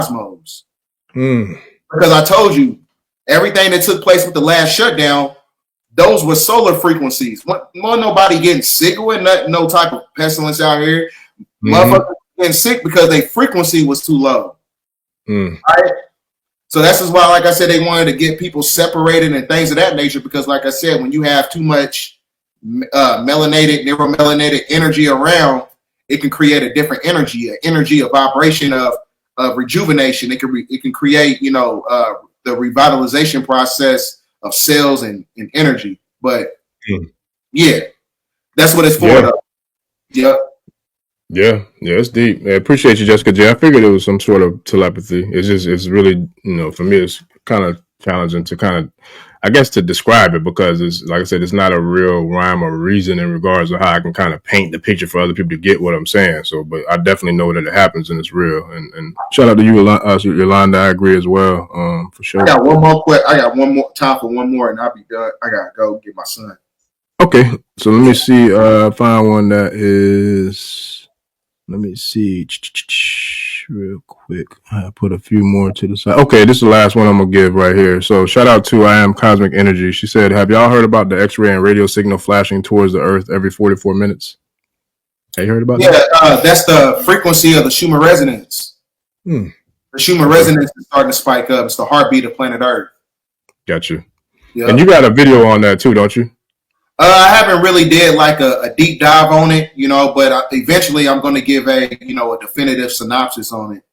cosmos. Because I told you, everything that took place with the last shutdown, those were solar frequencies. Wasn't nobody getting sick with no type of pestilence out here. Motherfuckers getting sick because their frequency was too low. Right? So that's just why, like I said, they wanted to get people separated and things of that nature. Because, like I said, when you have too much neuromelanated energy around, it can create a different energy, a vibration of rejuvenation. It can create, the revitalization process of cells and energy. But yeah, that's what it's for. Yeah. Though. Yep. Yeah, it's deep. I appreciate you, Jessica J. I figured it was some sort of telepathy. It's really, for me, it's kind of challenging to kind of, I guess, to describe it, because it's, like I said, it's not a real rhyme or reason in regards to how I can kind of paint the picture for other people to get what I'm saying. So, but I definitely know that it happens and it's real. And shout out to you, Yolanda. I agree as well, for sure. I got one more time for one more, and I'll be done. I gotta go get my son. Okay, so let me see. Find one that is. Let me see real quick. I put a few more to the side. Okay, this is the last one I'm going to give right here. So shout out to I Am Cosmic Energy. She said, have y'all heard about the X-ray and radio signal flashing towards the Earth every 44 minutes? Have you heard about that? Yeah, that's the frequency of the Schumann resonance. The Schumann resonance is starting to spike up. It's the heartbeat of planet Earth. Got you. Yep. And you got a video on that too, don't you? I haven't really did like a deep dive on it, but eventually I'm going to give a definitive synopsis on it.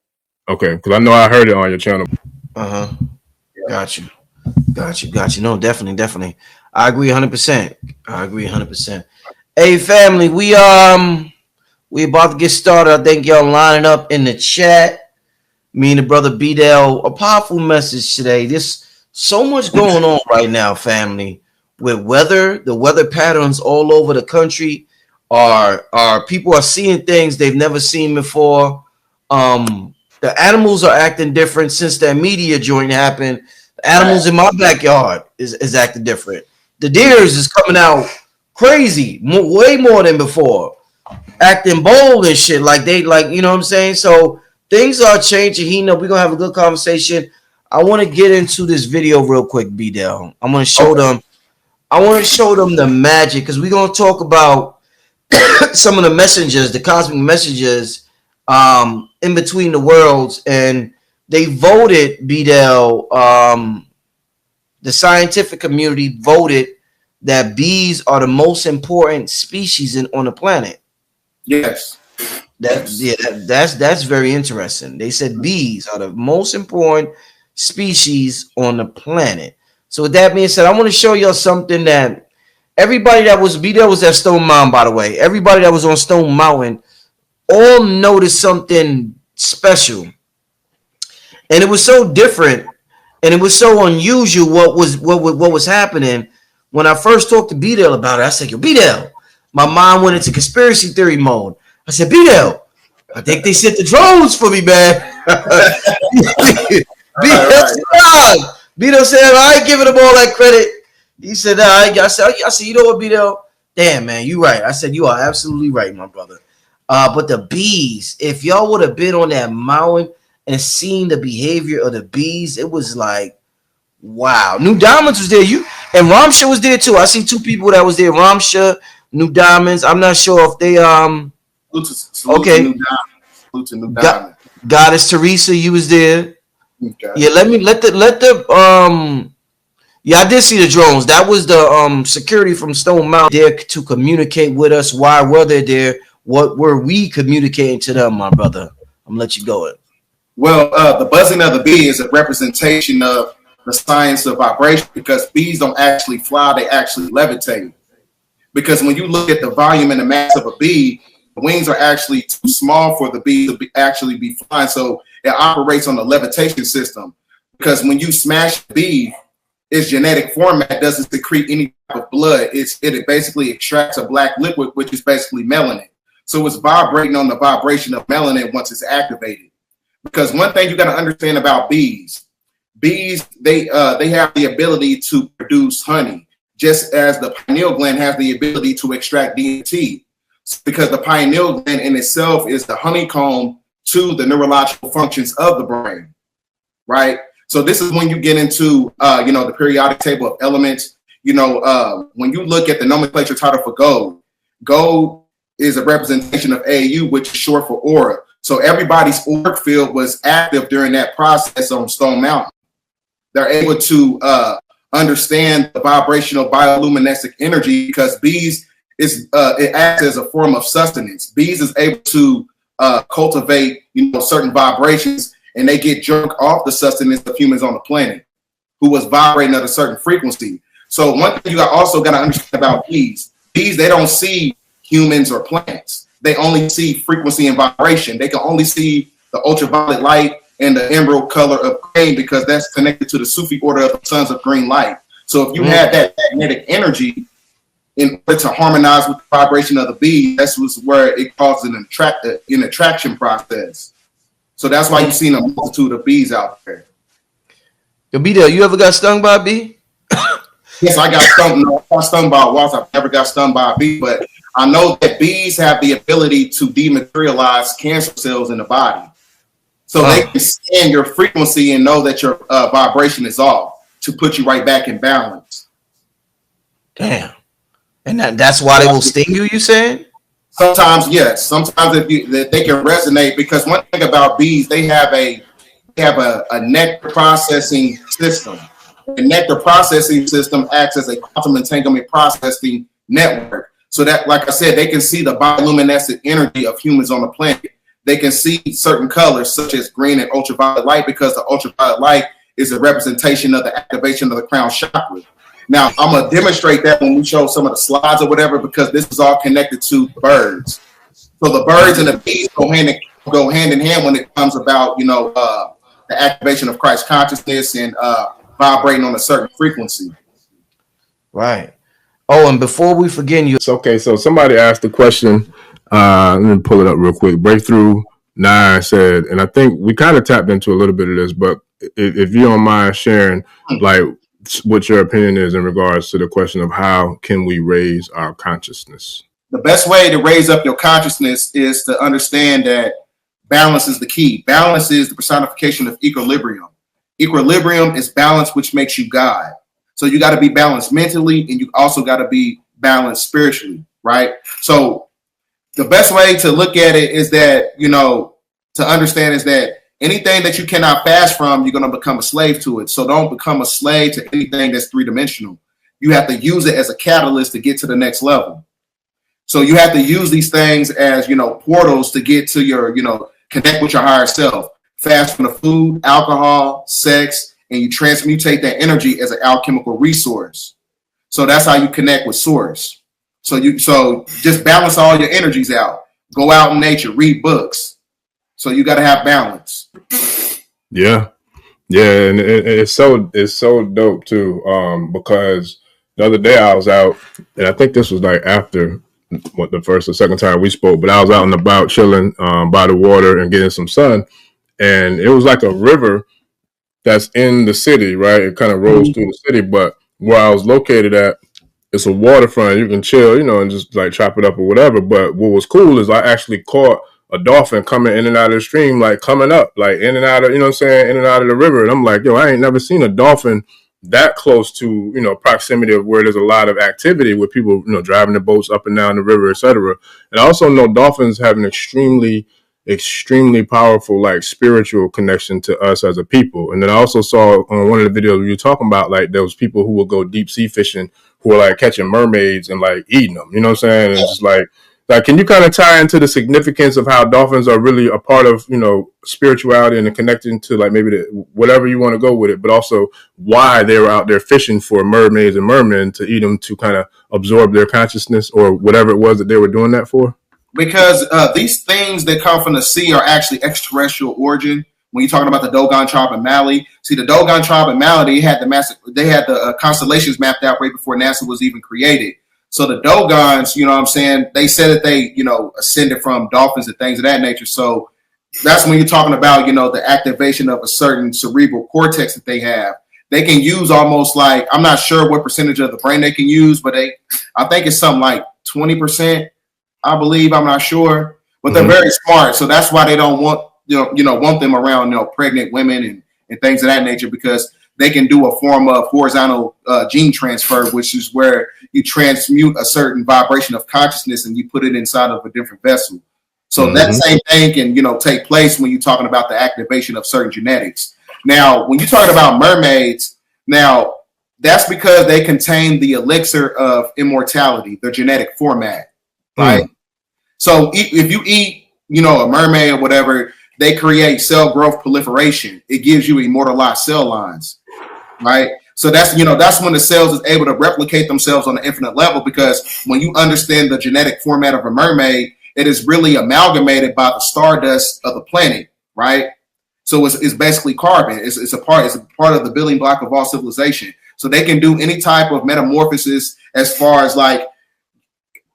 Okay, because I know I heard it on your channel. Yeah. Got you. No, definitely. I agree 100%. Hey, family, we about to get started. I think y'all lining up in the chat. Me and the brother BDELL, a powerful message today. There's so much going on right now, family. With weather, the weather patterns all over the country are people are seeing things they've never seen before. The animals are acting different since that media joint happened. The animals in my backyard is acting different. The deers is coming out crazy, way more than before, acting bold and shit. You know what I'm saying? So things are changing. We're gonna have a good conversation. I want to get into this video real quick, BDELL. I'm gonna show them. I want to show them the magic, because we're going to talk about some of the messengers, the cosmic messages in between the worlds. And they voted, BDELL, the scientific community voted that bees are the most important species on the planet. Yes. That's very interesting. They said bees are the most important species on the planet. So with that being said, I want to show y'all something that everybody that was at Stone Mountain, by the way, everybody that was on Stone Mountain all noticed something special. And it was so different and it was so unusual what was happening. When I first talked to BDELL about it, I said, yo, BDELL, my mind went into conspiracy theory mode. I said, BDELL, I think they sent the drones for me, man. BDELL said, I ain't giving them all that credit. He said, nah, I said, you know what, BDELL? Damn, man, you right. I said, you are absolutely right, my brother. But the bees, if y'all would have been on that mountain and seen the behavior of the bees, it was like, wow. New Diamonds was there. And Ramsha was there too. I seen two people that was there. Ramsha, New Diamonds. I'm not sure if they Salute to New Diamonds. Goddess Teresa, you was there. Okay. Yeah, I did see the drones. That was the security from Stone Mountain there to communicate with us. Why were they there? What were we communicating to them, my brother? I'm gonna let you go. Well, the buzzing of the bee is a representation of the science of vibration, because bees don't actually fly, they actually levitate. Because when you look at the volume and the mass of a bee, the wings are actually too small for the bee to actually be flying. So it operates on the levitation system. Because when you smash the bee, its genetic format doesn't secrete any type of blood. It basically extracts a black liquid, which is basically melanin. So it's vibrating on the vibration of melanin once it's activated. Because one thing you got to understand about bees, they have the ability to produce honey, just as the pineal gland has the ability to extract DMT. Because the pineal gland in itself is the honeycomb to the neurological functions of the brain, right? So this is when you get into, the periodic table of elements. When you look at the nomenclature title for gold, gold is a representation of AU, which is short for aura. So everybody's auric field was active during that process on Stone Mountain. They're able to understand the vibrational bioluminescent energy because bees it acts as a form of sustenance. Bees is able to cultivate certain vibrations, and they get drunk off the sustenance of humans on the planet who was vibrating at a certain frequency. So one thing you also got to understand about bees, they don't see humans or plants. They only see frequency and vibration. They can only see the ultraviolet light and the emerald color of green because that's connected to the Sufi order of the sons of green light. So if you had that magnetic energy in order to harmonize with the vibration of the bee, that's where it causes an attraction process. So that's why you've seen a multitude of bees out there. Yo, BDELL, you ever got stung by a bee? Yes, I got stung. No, I got stung by a wasp. I've never got stung by a bee, but I know that bees have the ability to dematerialize cancer cells in the body. So they can scan your frequency and know that your vibration is off to put you right back in balance. Damn. And that's why they will sting you, you saying? Sometimes, yes. Sometimes if they can resonate, because one thing about bees, they have a nectar processing system. The nectar processing system acts as a quantum entanglement processing network. So that, like I said, they can see the bioluminescent energy of humans on the planet. They can see certain colors such as green and ultraviolet light because the ultraviolet light is a representation of the activation of the crown chakra. Now, I'm going to demonstrate that when we show some of the slides or whatever, because this is all connected to birds. So the birds and the bees go hand in hand when it comes about, the activation of Christ consciousness and vibrating on a certain frequency. Right. Oh, and before we forget you. Okay, so somebody asked the question. Let me pull it up real quick. Breakthrough 9 said, and I think we kind of tapped into a little bit of this, but if you don't mind sharing, like, what your opinion is in regards to the question of how can we raise our consciousness? The best way to raise up your consciousness is to understand that balance is the key. Balance is the personification of equilibrium. Equilibrium is balance, which makes you God. So you got to be balanced mentally, and you also got to be balanced spiritually, right? So the best way to look at it is that, to understand is that anything that you cannot fast from, you're going to become a slave to it. So don't become a slave to anything that's three-dimensional. You have to use it as a catalyst to get to the next level. So you have to use these things as, portals to get to your, connect with your higher self. Fast from the food, alcohol, sex, and you transmutate that energy as an alchemical resource. So that's how you connect with source. So just balance all your energies out. Go out in nature, read books. So you got to have balance. Yeah, and it's so dope too. Because the other day I was out, and I think this was like after the first or second time we spoke, but I was out and about chilling by the water and getting some sun, and it was like a river that's in the city, right? It kind of rolls through the city, but where I was located at, it's a waterfront. You can chill, and just like chop it up or whatever. But what was cool is I actually caught a dolphin coming in and out of the stream, like coming up, like in and out of, in and out of the river. And I'm like, yo, I ain't never seen a dolphin that close to, proximity of where there's a lot of activity with people, driving their boats up and down the river, etc. And I also know dolphins have an extremely powerful, like, spiritual connection to us as a people. And then I also saw on one of the videos you were talking about, like, those people who will go deep sea fishing who are like catching mermaids and like eating them, you know what I'm saying? And it's just like, can you kind of tie into the significance of how dolphins are really a part of, spirituality and connecting to, like, maybe whatever you want to go with it, but also why they were out there fishing for mermaids and mermen to eat them to kind of absorb their consciousness or whatever it was that they were doing that for? Because these things that come from the sea are actually extraterrestrial origin. When you're talking about the Dogon tribe in Mali, see, the Dogon tribe in Mali, they had the constellations mapped out right before NASA was even created. So the Dogons, they said that they, ascended from dolphins and things of that nature. So that's when you're talking about, the activation of a certain cerebral cortex that they have. They can use almost like, I'm not sure what percentage of the brain they can use, but I think it's something like 20%. I believe, I'm not sure, but they're very smart. So that's why they don't want want them around pregnant women and things of that nature, because they can do a form of horizontal gene transfer, which is where you transmute a certain vibration of consciousness and you put it inside of a different vessel. So that same thing can take place when you're talking about the activation of certain genetics. Now, when you're talking about mermaids, now that's because they contain the elixir of immortality, their genetic format, right? So if you eat, a mermaid or whatever, they create cell growth proliferation. It gives you immortalized cell lines, right? So that's when the cells is able to replicate themselves on an infinite level, because when you understand the genetic format of a mermaid, it is really amalgamated by the stardust of the planet, right? So it's basically carbon. It's a part of the building block of all civilization. So they can do any type of metamorphosis as far as, like,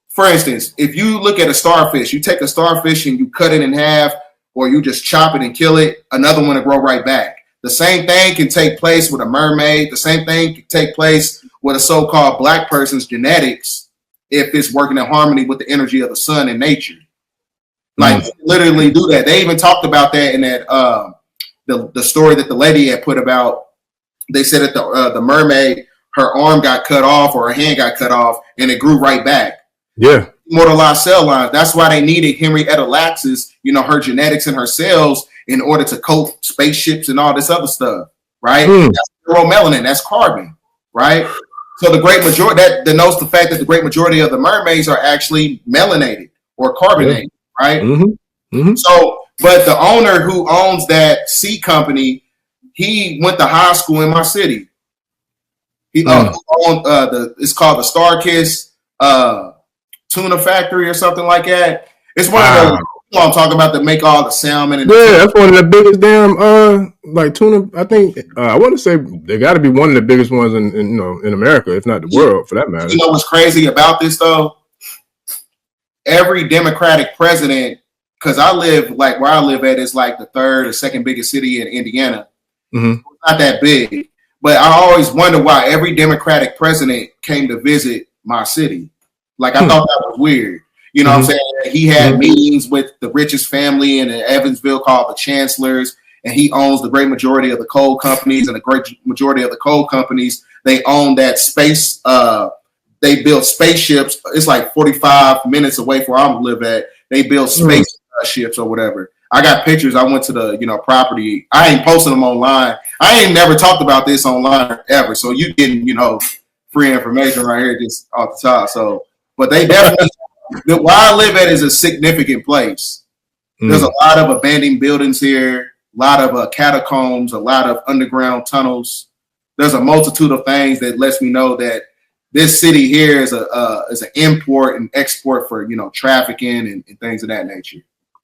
for instance, if you look at a starfish, you take a starfish and you cut it in half, or you just chop it and kill it, another one will grow right back. The same thing can take place with a mermaid. The same thing can take place with a so-called black person's genetics if it's working in harmony with the energy of the sun and nature. Like, literally do that. They even talked about that in that the story that the lady had put about. They said that the mermaid, her arm got cut off or her hand got cut off, and it grew right back. Yeah. Immortalized cell lines. That's why they needed Henrietta Lacks's, her genetics and her cells in order to coat spaceships and all this other stuff, right? That's neuromelanin. That's carbon, right? So the great majority, that denotes the fact that the great majority of the mermaids are actually melanated or carbonated, right? So, but the owner who owns that sea company, he went to high school in my city. He owned it's called the Starkiss tuna factory or something like that. It's one of those, I'm talking about, that make all the salmon. And that's one of the biggest damn like tuna. I think I want to say they got to be one of the biggest ones in America, if not the world, for that matter. You know what's crazy about this though? Every Democratic president, because I live, like, where I live at is like the third or second biggest city in Indiana. It's not that big, but I always wonder why every Democratic president came to visit my city. Like, I thought that was weird. You know what I'm saying? He had meetings with the richest family in Evansville called the Chancellors, and he owns the great majority of the coal companies, and the great majority of the coal companies, they own that space. They build spaceships. It's like 45 minutes away from where I live at. They build space ships or whatever. I got pictures. I went to the property. I ain't posting them online. I ain't never talked about this online ever. So you getting free information right here just off the top. So, but they definitely where I live at is a significant place. There's a lot of abandoned buildings here, a lot of catacombs, a lot of underground tunnels. There's a multitude of things that lets me know that this city here is an import and export for trafficking and things of that nature.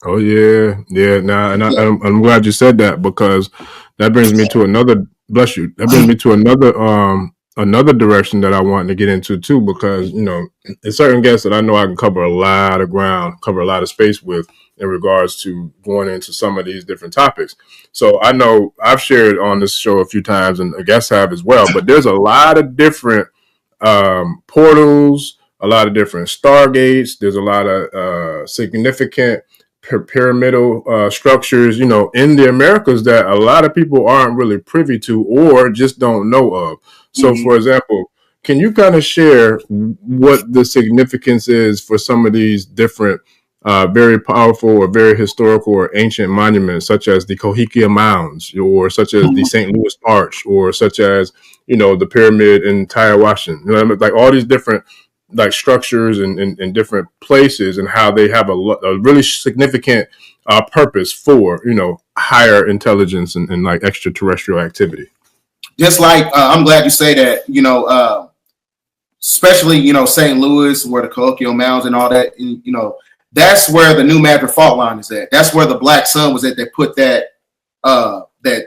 Oh yeah. Now, and I'm glad you said that, because that brings me to another. Bless you. That brings me to another direction that I want to get into too, because it's certain guests that I know I can cover a lot of ground, cover a lot of space with in regards to going into some of these different topics. So I know I've shared on this show a few times, and guests have as well. But there's a lot of different portals, a lot of different stargates. There's a lot of significant pyramidal structures, in the Americas that a lot of people aren't really privy to or just don't know of. So, for example, can you kind of share what the significance is for some of these different very powerful or very historical or ancient monuments, such as the Cahokia Mounds, or such as the St. Louis Arch, or such as, the pyramid in Tyre, Washington, like all these different like structures and different places, and how they have a really significant purpose for, higher intelligence and like extraterrestrial activity. Just like, I'm glad you say that, especially, St. Louis, where the Cahokia Mounds and all that, that's where the New Madrid fault line is at. That's where the black sun was at. They put that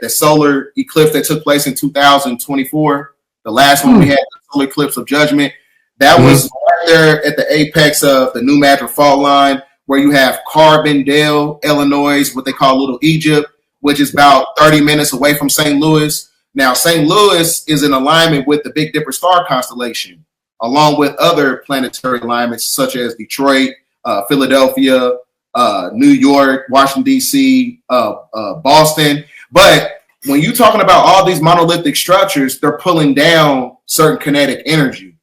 solar eclipse that took place in 2024, the last one we had, the solar eclipse of judgment. That was right there at the apex of the New Madrid fault line, where you have Carbondale, Illinois, what they call Little Egypt, which is about 30 minutes away from St. Louis. Now, St. Louis is in alignment with the Big Dipper star constellation, along with other planetary alignments such as Detroit, Philadelphia, New York, Washington, D.C., Boston. But when you're talking about all these monolithic structures, they're pulling down certain kinetic energy.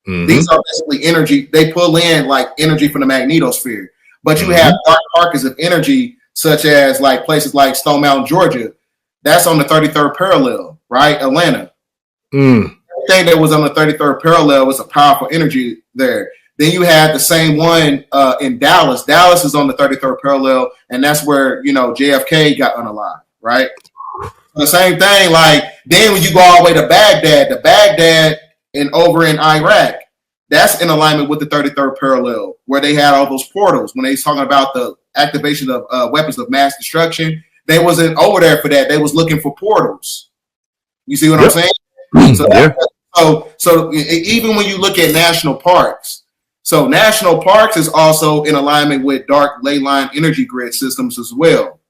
Mm-hmm. These are basically energy. They pull in like energy from the magnetosphere. But you have dark pockets of energy, such as like places like Stone Mountain, Georgia. That's on the 33rd parallel, right? Atlanta. Everything that was on the 33rd parallel was a powerful energy there. Then you had the same one in Dallas. Dallas is on the 33rd parallel, and that's where, JFK got unalived, right? The same thing, like, then when you go all the way to Baghdad and over in Iraq, that's in alignment with the 33rd parallel, where they had all those portals. When they was talking about the activation of weapons of mass destruction, they wasn't over there for that. They was looking for portals. You see what I'm saying? So even when you look at national parks, so national parks is also in alignment with dark ley line energy grid systems as well.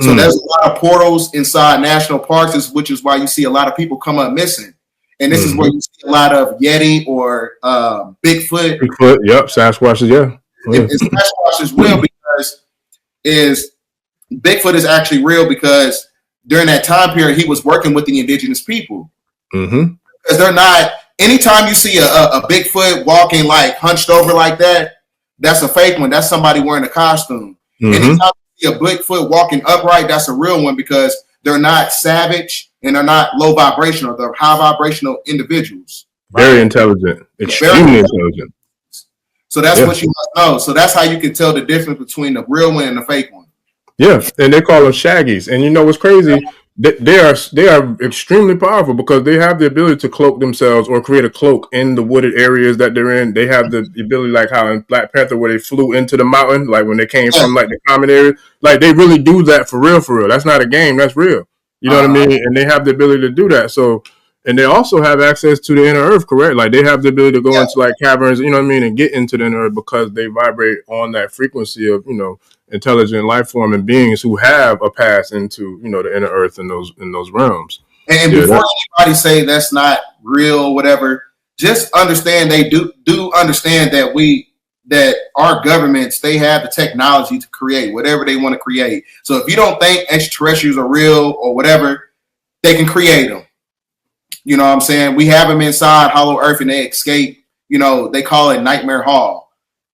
So there's a lot of portals inside national parks, which is why you see a lot of people come up missing. And this is where you see a lot of Yeti or Bigfoot. Yep, Sasquatches, yeah. It's Sasquatch as well, because Bigfoot is actually real, because during that time period, he was working with the indigenous people. Because they're not, anytime you see a Bigfoot walking like hunched over like that, that's a fake one. That's somebody wearing a costume. Anytime you see a Bigfoot walking upright, that's a real one, because they're not savage and they're not low vibrational. They're high vibrational individuals. Right? Very intelligent. Extremely intelligent. So that's what you must know. So that's how you can tell the difference between the real one and the fake one. Yeah, and they call them shaggies. And you know what's crazy? They are extremely powerful, because they have the ability to cloak themselves or create a cloak in the wooded areas that they're in. They have the ability, like how in Black Panther, where they flew into the mountain, like when they came from like the common area. Like, they really do that for real, for real. That's not a game. That's real. You know what I mean? And they have the ability to do that. So, and they also have access to the inner earth, correct? Like, they have the ability to go into like caverns, you know what I mean, and get into the inner earth, because they vibrate on that frequency of, intelligent life form and beings who have a pass into, the inner earth in those realms. And before anybody say that's not real or whatever, just understand they do understand that our governments, they have the technology to create whatever they want to create. So if you don't think extraterrestrials are real or whatever, they can create them. You know what I'm saying? We have them inside Hollow Earth and they escape. They call it Nightmare Hall.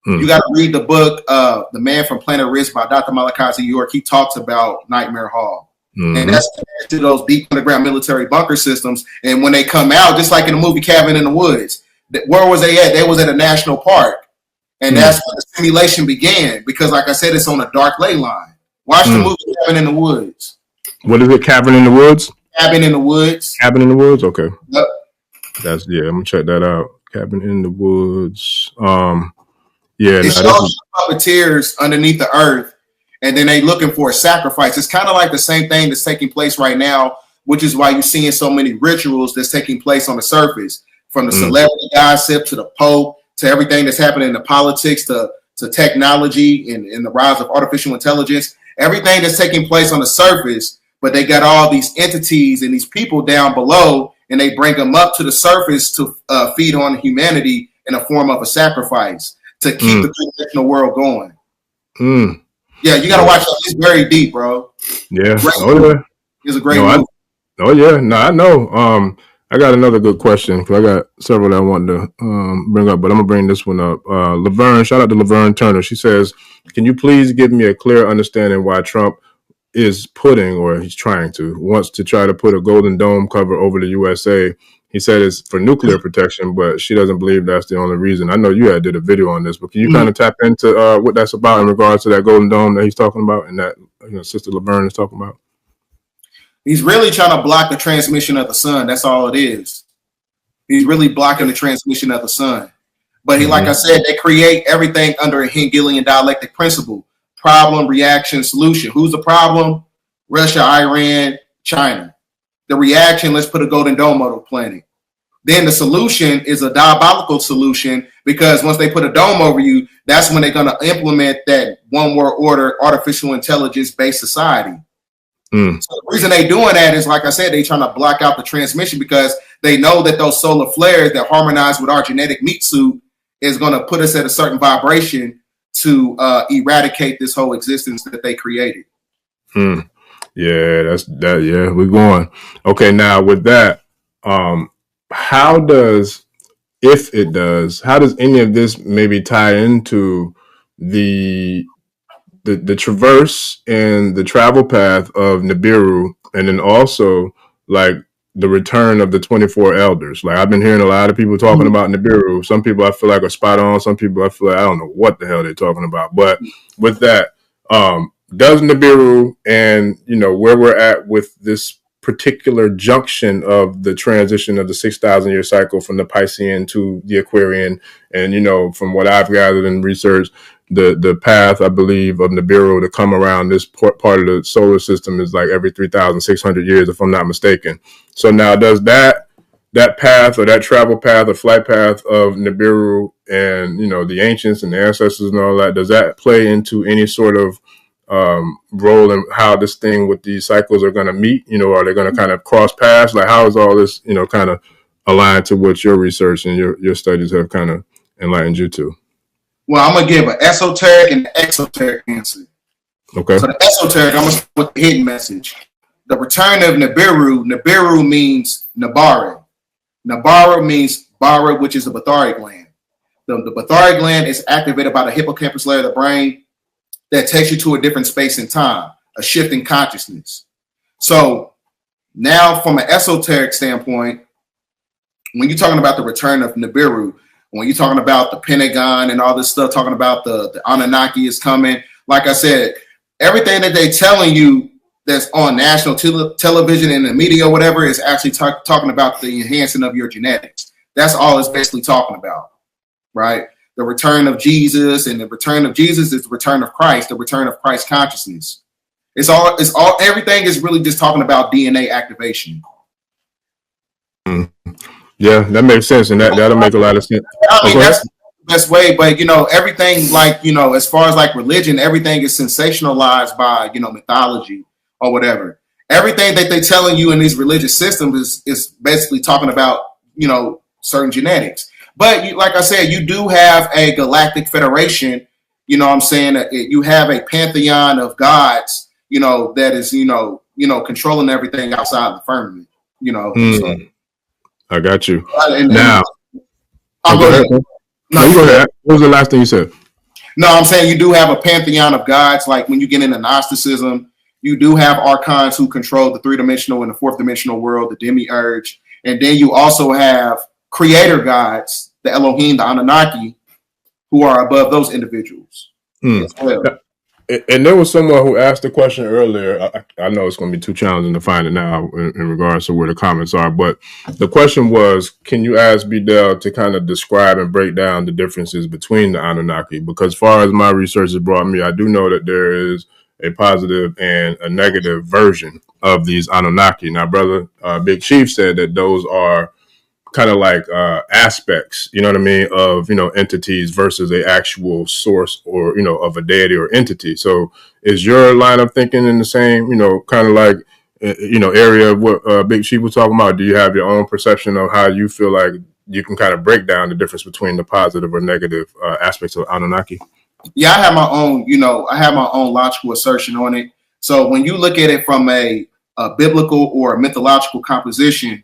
You got to read the book, The Man from Planet Risk by Dr. Malachi York. He talks about Nightmare Hall. And that's connected to those deep underground military bunker systems. And when they come out, just like in the movie Cabin in the Woods, where was they at? They was at a national park. And that's when the simulation began, because, like I said, it's on a dark ley line. Watch the movie Cabin in the Woods. What is it? Cabin in the Woods? Cabin in the Woods. Cabin in the Woods? Okay. Yep. I'm going to check that out. Cabin in the Woods. It shows puppeteers underneath the earth, and then they looking for a sacrifice. It's kind of like the same thing that's taking place right now, which is why you're seeing so many rituals that's taking place on the surface, from the celebrity gossip to the Pope, to everything that's happening in the politics, to technology and the rise of artificial intelligence, everything that's taking place on the surface. But they got all these entities and these people down below, and they bring them up to the surface to feed on humanity in a form of a sacrifice to keep the three-dimensional world going. Yeah, you got to watch that. It's very deep, bro. Yeah. It's a great movie. I know. I got another good question, because I got several that I wanted to bring up, but I'm going to bring this one up. Laverne, shout out to Laverne Turner. She says, can you please give me a clear understanding why Trump is wants to try to put a golden dome cover over the USA? He said it's for nuclear protection, but she doesn't believe that's the only reason. I know you did a video on this, but can you kind of tap into what that's about in regards to that golden dome that he's talking about and that Sister Laverne is talking about? He's really trying to block the transmission of the sun. That's all it is. He's really blocking the transmission of the sun. But like I said, they create everything under a Hegelian dialectic principle: problem, reaction, solution. Who's the problem? Russia, Iran, China. The reaction, let's put a golden dome on the planet. Then the solution is a diabolical solution, because once they put a dome over you, that's when they're going to implement that one world order, artificial intelligence based society. So the reason they doing that is, like I said, they trying to block out the transmission, because they know that those solar flares that harmonize with our genetic meat suit is going to put us at a certain vibration to eradicate this whole existence that they created. Yeah, that's that. Yeah, we're going. Okay, now with that, how does, if it does, how does any of this maybe tie into the traverse and the travel path of Nibiru, and then also like the return of the 24 elders? Like, I've been hearing a lot of people talking about Nibiru. Some people I feel like are spot on. Some people I feel like I don't know what the hell they're talking about. But with that, does Nibiru and, where we're at with this particular junction of the transition of the 6,000 year cycle from the Piscean to the Aquarian, and, from what I've gathered and researched, the path, I believe, of Nibiru to come around this part of the solar system is like every 3,600 years, if I'm not mistaken. So now, does that path, or that travel path or flight path of Nibiru and, the ancients and the ancestors and all that, does that play into any sort of role in how this thing with these cycles are going to meet? Are they going to kind of cross paths? Like, how is all this, kind of aligned to what your research and your studies have kind of enlightened you to? Well, I'm going to give an esoteric and an exoteric answer. Okay. So the esoteric, I'm going to start with the hidden message. The return of Nibiru means Nabara. Nabara means Bara, which is a Bathari gland. The Bathari gland is activated by the hippocampus layer of the brain that takes you to a different space and time, a shift in consciousness. So now, from an esoteric standpoint, when you're talking about the return of Nibiru, when you're talking about the Pentagon and all this stuff, talking about the Anunnaki is coming, like I said, everything that they're telling you that's on national television and the media or whatever is actually talking about the enhancing of your genetics. That's all it's basically talking about, right? The return of Jesus, and the return of Jesus is the return of Christ, the return of Christ consciousness. Everything is really just talking about DNA activation. Yeah, that makes sense, and that'll make a lot of sense. I mean, that's the best way, but everything, like, as far as like religion, everything is sensationalized by mythology or whatever. Everything that they're telling you in these religious systems is basically talking about certain genetics. But like I said, you do have a galactic federation. You know what I'm saying? You have a pantheon of gods. That is controlling everything outside the firmament. So. I got you. Now, go ahead. No, you go ahead. What was the last thing you said? No, I'm saying you do have a pantheon of gods. Like when you get into Gnosticism, you do have archons who control the 3-dimensional and the 4th-dimensional world, the demiurge. And then you also have creator gods, the Elohim, the Anunnaki, who are above those individuals as well. And there was someone who asked the question earlier. I know it's going to be too challenging to find it now in regards to where the comments are, but the question was, can you ask BDELL to kind of describe and break down the differences between the Anunnaki? Because as far as my research has brought me, I do know that there is a positive and a negative version of these Anunnaki. Now, brother Big Chief said that those are kind of like aspects, of, entities versus a actual source or, of a deity or entity. So is your line of thinking in the same, kind of like, area of what Big Chief was talking about? Do you have your own perception of how you feel like you can kind of break down the difference between the positive or negative aspects of Anunnaki? Yeah, I have my own logical assertion on it. So when you look at it from a biblical or a mythological composition,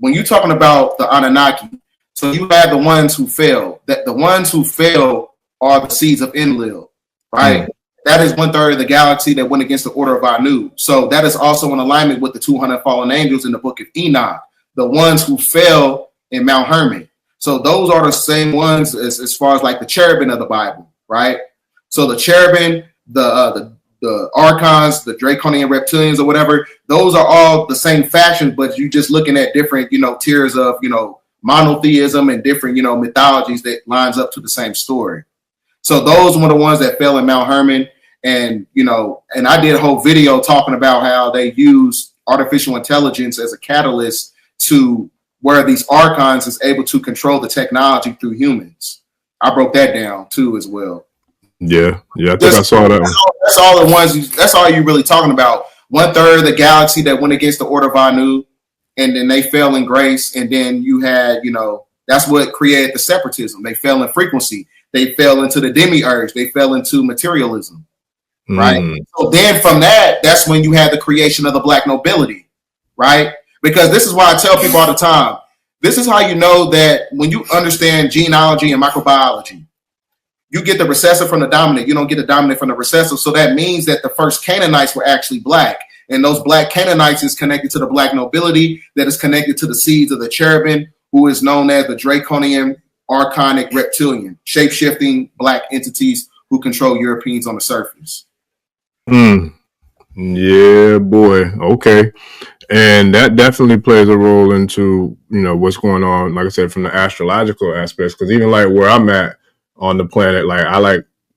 when you're talking about the Anunnaki, so you have the ones who fell. That the ones who fell are the seeds of Enlil, right? Mm-hmm. That is 1/3 of the galaxy that went against the order of Anu. So that is also in alignment with the 200 fallen angels in the book of Enoch, the ones who fell in Mount Hermon. So those are the same ones as far as like the cherubim of the Bible, right? So the cherubim, the archons, the draconian reptilians or whatever, those are all the same factions, but you just looking at different, tiers of, monotheism and different, mythologies that lines up to the same story. So those were the ones that fell in Mount Hermon. And, and I did a whole video talking about how they use artificial intelligence as a catalyst to where these archons is able to control the technology through humans. I broke that down too as well. Yeah, I think I saw that. That's all the ones. That's all you're really talking about. 1/3 of the galaxy that went against the order of Anu, and then they fell in grace. And then you had, that's what created the separatism. They fell in frequency. they fell into the demiurge, they fell into materialism, right? So then from that's when you had the creation of the black nobility, right? Because this is why I tell people all the time, this is how you know that when you understand genealogy and microbiology, you get the recessive from the dominant. You don't get the dominant from the recessive. So that means that the first Canaanites were actually black. And those black Canaanites is connected to the black nobility that is connected to the seeds of the cherubim, who is known as the draconian, archonic reptilian, shape-shifting black entities who control Europeans on the surface. Yeah, boy. Okay. And that definitely plays a role into, what's going on, like I said, from the astrological aspects. Because even like where I'm at on the planet, like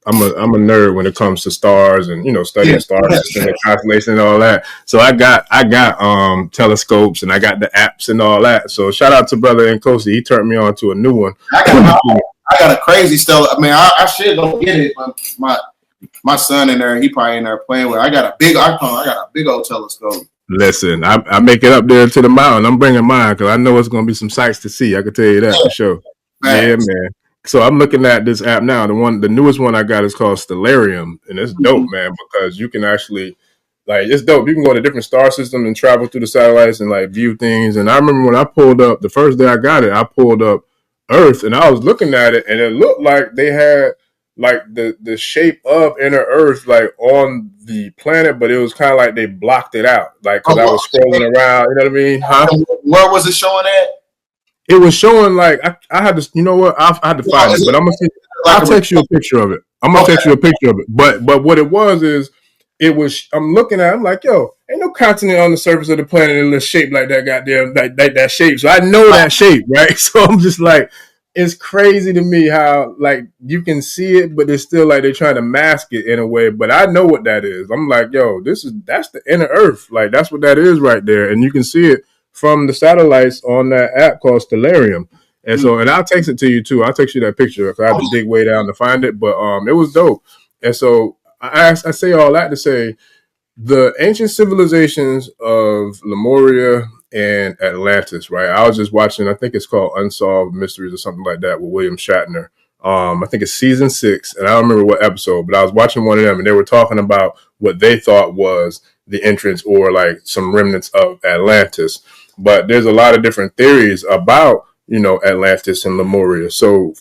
I'm a nerd when it comes to stars and studying stars and the constellation and all that. So I got telescopes and I got the apps and all that. So shout out to brother Nkosi. He turned me on to a new one. I got a crazy stellar. I mean, I should go get it, but my son in there, he probably in there playing with it. I got a big old telescope. Listen, I make it up there to the mountain. I'm bringing mine because I know it's going to be some sights to see. I can tell you that for sure. Yeah, man. So I'm looking at this app now. The newest one I got is called Stellarium, and it's dope, man, because you can actually, it's dope. You can go to different star systems and travel through the satellites and view things. And I remember when I pulled up the first day I got it, I pulled up Earth, and I was looking at it, and it looked like they had the shape of inner Earth on the planet, but it was kind of like they blocked it out, because I was scrolling around. You know what I mean? Huh? Where was it showing at? It was showing I had to, I had to find it, but I'll text you a picture of it. I'm gonna text you a picture of it. But what it was is, I'm looking at it, I'm like, yo, ain't no continent on the surface of the planet that's shaped like that goddamn that shape. So I know that shape, right? So I'm just like, it's crazy to me how you can see it, but it's still they're trying to mask it in a way. But I know what that is. I'm like, yo, that's the inner Earth. That's what that is right there, and you can see it from the satellites on that app called Stellarium. And so, and I'll text it to you too. I'll text you that picture because I had to dig way down to find it, but it was dope. And so I say all that to say the ancient civilizations of Lemuria and Atlantis, right? I was just watching, I think it's called Unsolved Mysteries or something like that with William Shatner. I think it's season 6, and I don't remember what episode, but I was watching one of them, and they were talking about what they thought was the entrance or some remnants of Atlantis. But there's a lot of different theories about, Atlantis and Lemuria. So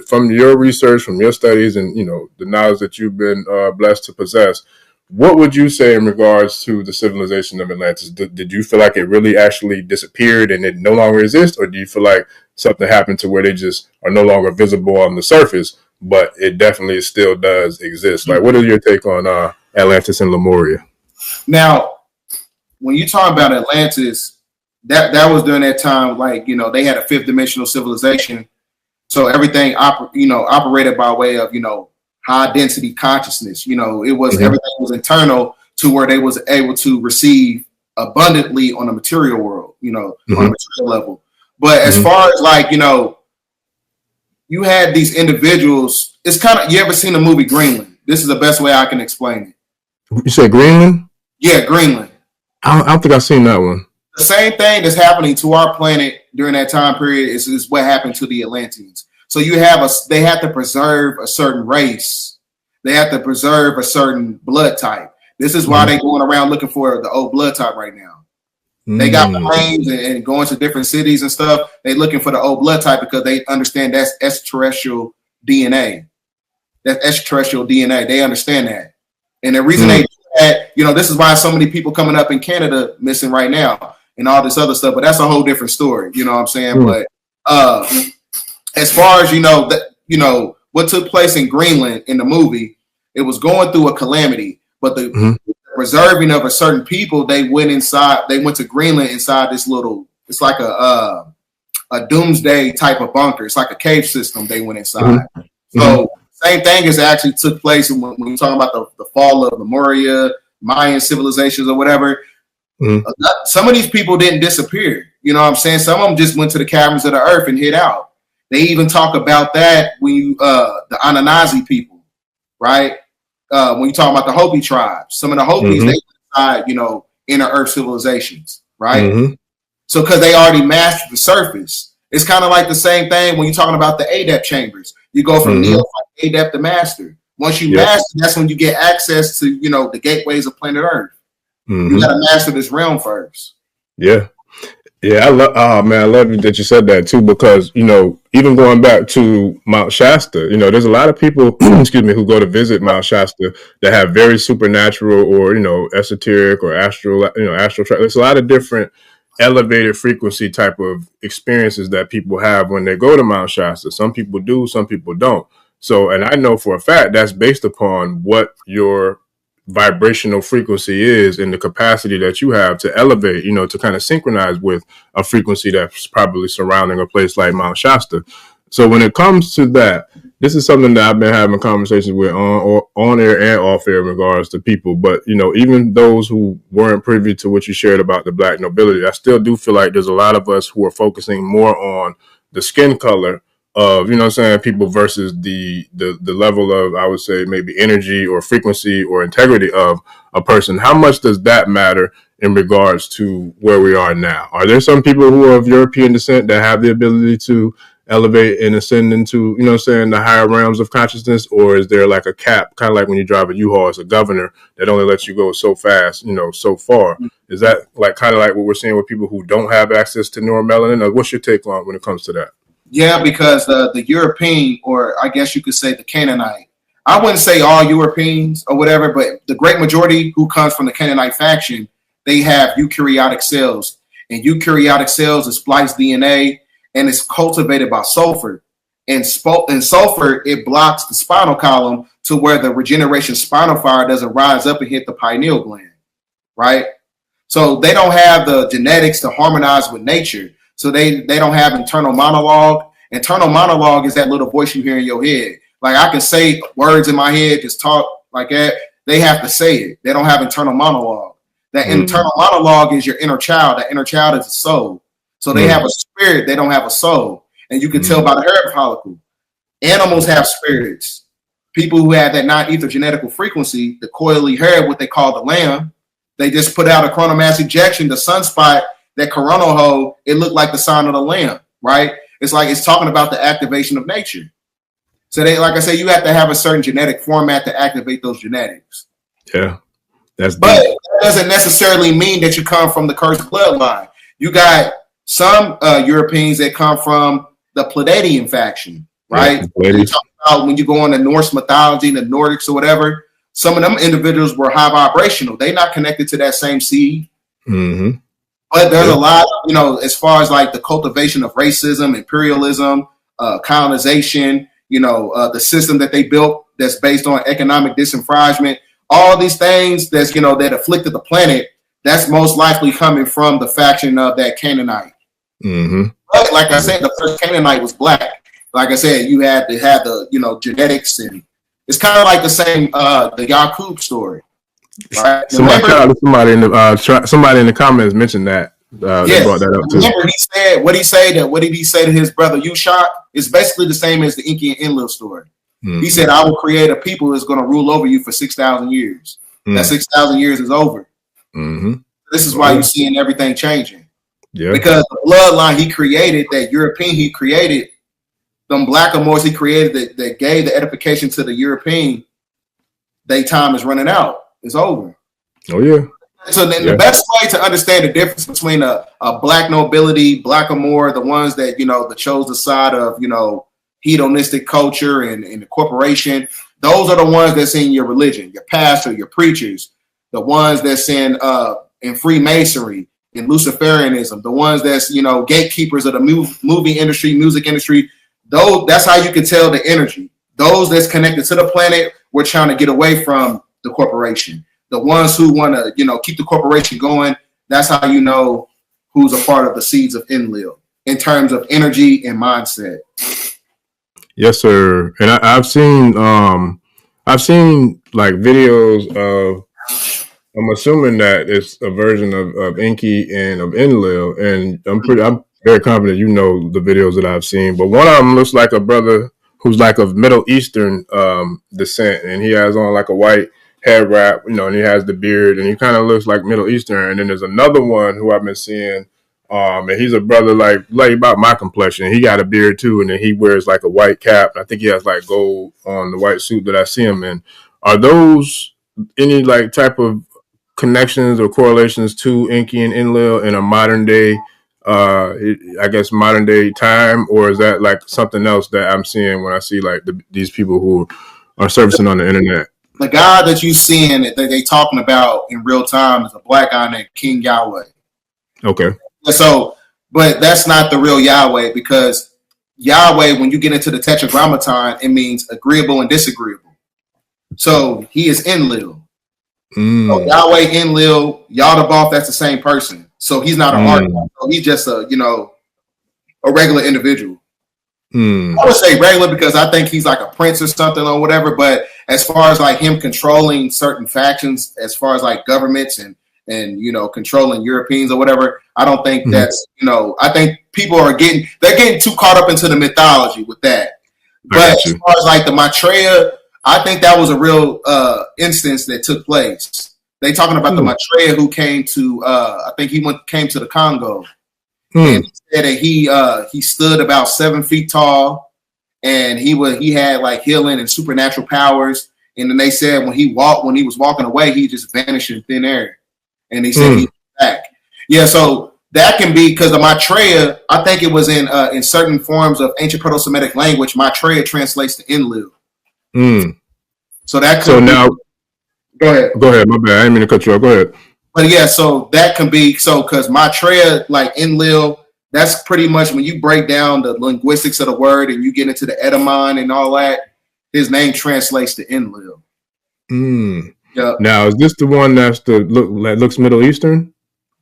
from your research, from your studies and, the knowledge that you've been blessed to possess, what would you say in regards to the civilization of Atlantis? Did you feel like it really actually disappeared and it no longer exists? Or do you feel like something happened to where they just are no longer visible on the surface, but it definitely still does exist? What is your take on Atlantis and Lemuria? Now, when you talk about Atlantis, that was during that time, they had a fifth dimensional civilization. So everything operated by way of, high density consciousness. It was everything was internal to where they was able to receive abundantly on the material world, on a material level. But as far as you had these individuals, it's kind of, you ever seen the movie Greenland? This is the best way I can explain it. You said Greenland? Yeah, Greenland. I don't think I've seen that one. The same thing that's happening to our planet during that time period is what happened to the Atlanteans. So they have to preserve a certain race. They have to preserve a certain blood type. This is why they're going around looking for the old blood type right now. They got planes and going to different cities and stuff. They're looking for the old blood type because they understand that's extraterrestrial DNA. That's extraterrestrial DNA. They understand that. And the reason they do that, this is why so many people coming up in Canada missing right now and all this other stuff. But that's a whole different story. You know what I'm saying? But as far as, what took place in Greenland in the movie, it was going through a calamity. But the preserving of a certain people, they went to Greenland inside this little, it's like a doomsday type of bunker. It's like a cave system they went inside. So same thing as actually took place when we're talking about the fall of Lemuria, Mayan civilizations or whatever. Some of these people didn't disappear. You know what I'm saying? Some of them just went to the caverns of the earth and hid out. They even talk about that when you, the Anunnaki people, right? When you talk about the Hopi tribes, some of the Hopis, they inside, inner earth civilizations, right? So because they already mastered the surface. It's kind of like the same thing when you're talking about the ADEP chambers. You go from neophyte, adept to master. Once you master, that's when you get access to, the gateways of planet Earth. You got to master this realm first. Yeah. Yeah, I love that you said that too, because, even going back to Mount Shasta, there's a lot of people, excuse me, who go to visit Mount Shasta that have very supernatural or, esoteric or astral, there's a lot of different elevated frequency type of experiences that people have when they go to Mount Shasta. Some people do, some people don't. So, and I know for a fact that's based upon what your vibrational frequency is and the capacity that you have to elevate, to kind of synchronize with a frequency that's probably surrounding a place like Mount Shasta. So when it comes to that, this is something that I've been having conversations with on air and off air in regards to people. But, even those who weren't privy to what you shared about the Black nobility, I still do feel like there's a lot of us who are focusing more on the skin color of, people versus the level of, I would say, maybe energy or frequency or integrity of a person. How much does that matter in regards to where we are now? Are there some people who are of European descent that have the ability to elevate and ascend into, the higher realms of consciousness? Or is there like a cap, kind of like when you drive a U-Haul as a governor that only lets you go so fast, so far? Is that like kind of like what we're seeing with people who don't have access to neuromelanin? Or what's your take on when it comes to that? Yeah, because the European, or I guess you could say the Canaanite, I wouldn't say all Europeans or whatever, but the great majority who comes from the Canaanite faction, they have eukaryotic cells. And eukaryotic cells is spliced DNA, and it's cultivated by sulfur. And sulfur, it blocks the spinal column to where the regeneration spinal fire doesn't rise up and hit the pineal gland, right? So they don't have the genetics to harmonize with nature. So they don't have internal monologue. Internal monologue is that little voice you hear in your head. Like I can say words in my head, just talk like that. They have to say it. They don't have internal monologue. That internal monologue is your inner child. That inner child is a soul. So they have a spirit. They don't have a soul. And you can tell by the hair follicle. Animals have spirits. People who have that non-ether genetical frequency, the coily hair, what they call the lamb, they just put out a coronal mass ejection, the sunspot, that coronal hole, it looked like the sign of the lamb, right? It's like it's talking about the activation of nature. So they, like I say, you have to have a certain genetic format to activate those genetics. Yeah, but that doesn't necessarily mean that you come from the cursed bloodline. You got some Europeans that come from the Pleiadian faction, right? You talk about when you go on the Norse mythology, the Nordics or whatever, some of them individuals were high vibrational. They're not connected to that same seed. But there's a lot, as far as like the cultivation of racism, imperialism, colonization, the system that they built that's based on economic disenfranchisement, all these things that's, that afflicted the planet, that's most likely coming from the faction of that Canaanite. But like I said, the first Canaanite was black. Like I said, you had to have the, genetics, and it's kind of like the same, the Yakub story. Right. Somebody in the comments mentioned that. They brought that up too. Remember, he said what did he say to his brother Yushak? It's basically the same as the Inky and Enlil story. He said, "I will create a people that's going to rule over you for 6,000 years. That 6,000 years is over." This is why you're seeing everything changing. Yeah, because the bloodline he created, that European he created, them blackamoors he created that gave the edification to the European. Their time is running out. It's over. Oh yeah. So then the best way to understand the difference between a black nobility, blackamoor, the ones that that chose the side of hedonistic culture and the corporation, those are the ones that's in your religion, your pastor, your preachers, the ones that's in Freemasonry, in Luciferianism, the ones that's gatekeepers of the movie industry, music industry. That's how you can tell the energy. Those that's connected to the planet, we're trying to get away from the corporation. The ones who want to, keep the corporation going, that's how you know who's a part of the seeds of Enlil in terms of energy and mindset. Yes, sir. And I've seen like videos of, I'm assuming that it's a version of Enki and of Enlil, and I'm very confident the videos that I've seen. But one of them looks like a brother who's like of Middle Eastern descent, and he has on like a white head wrap, and he has the beard, and he kind of looks like Middle Eastern. And then there's another one who I've been seeing And he's a brother like about my complexion. He got a beard too, and then he wears like a white cap. I think he has like gold on the white suit that I see him in. Are those any like type of connections or correlations to Enki and Enlil in a modern day, I guess modern day time, or is that like something else that I'm seeing when I see like these people who are servicing on the internet? The guy that you seeing that they talking about in real time is a black guy named King Yahweh. Okay. So, but that's not the real Yahweh, because Yahweh, when you get into the Tetragrammaton, it means agreeable and disagreeable. So he is Enlil. So Yahweh, Enlil, Yaldabaoth, that's the same person. So he's not an artist. So he's just a regular individual. I would say regular because I think he's like a prince or something or whatever. But as far as like him controlling certain factions, as far as like governments and controlling Europeans or whatever, I don't think that's, I think people are getting too caught up into the mythology with that. But as far as like the Maitreya, I think that was a real instance that took place. They talking about the Maitreya who came to, I think he came to the Congo. And he said that he stood about 7 feet tall, and he had like healing and supernatural powers. And then they said when he was walking away, he just vanished in thin air. And he said he's back. Yeah, so that can be because the Maitreya, I think it was in certain forms of ancient Proto-Semitic language, Maitreya translates to Enlil. So that could now go ahead. My bad. I didn't mean to cut you off. Go ahead. But yeah, so that can be because Maitreya, like Enlil, that's pretty much when you break down the linguistics of the word and you get into the etymon and all that, his name translates to Enlil. Yep. Now, is this the one that looks Middle Eastern,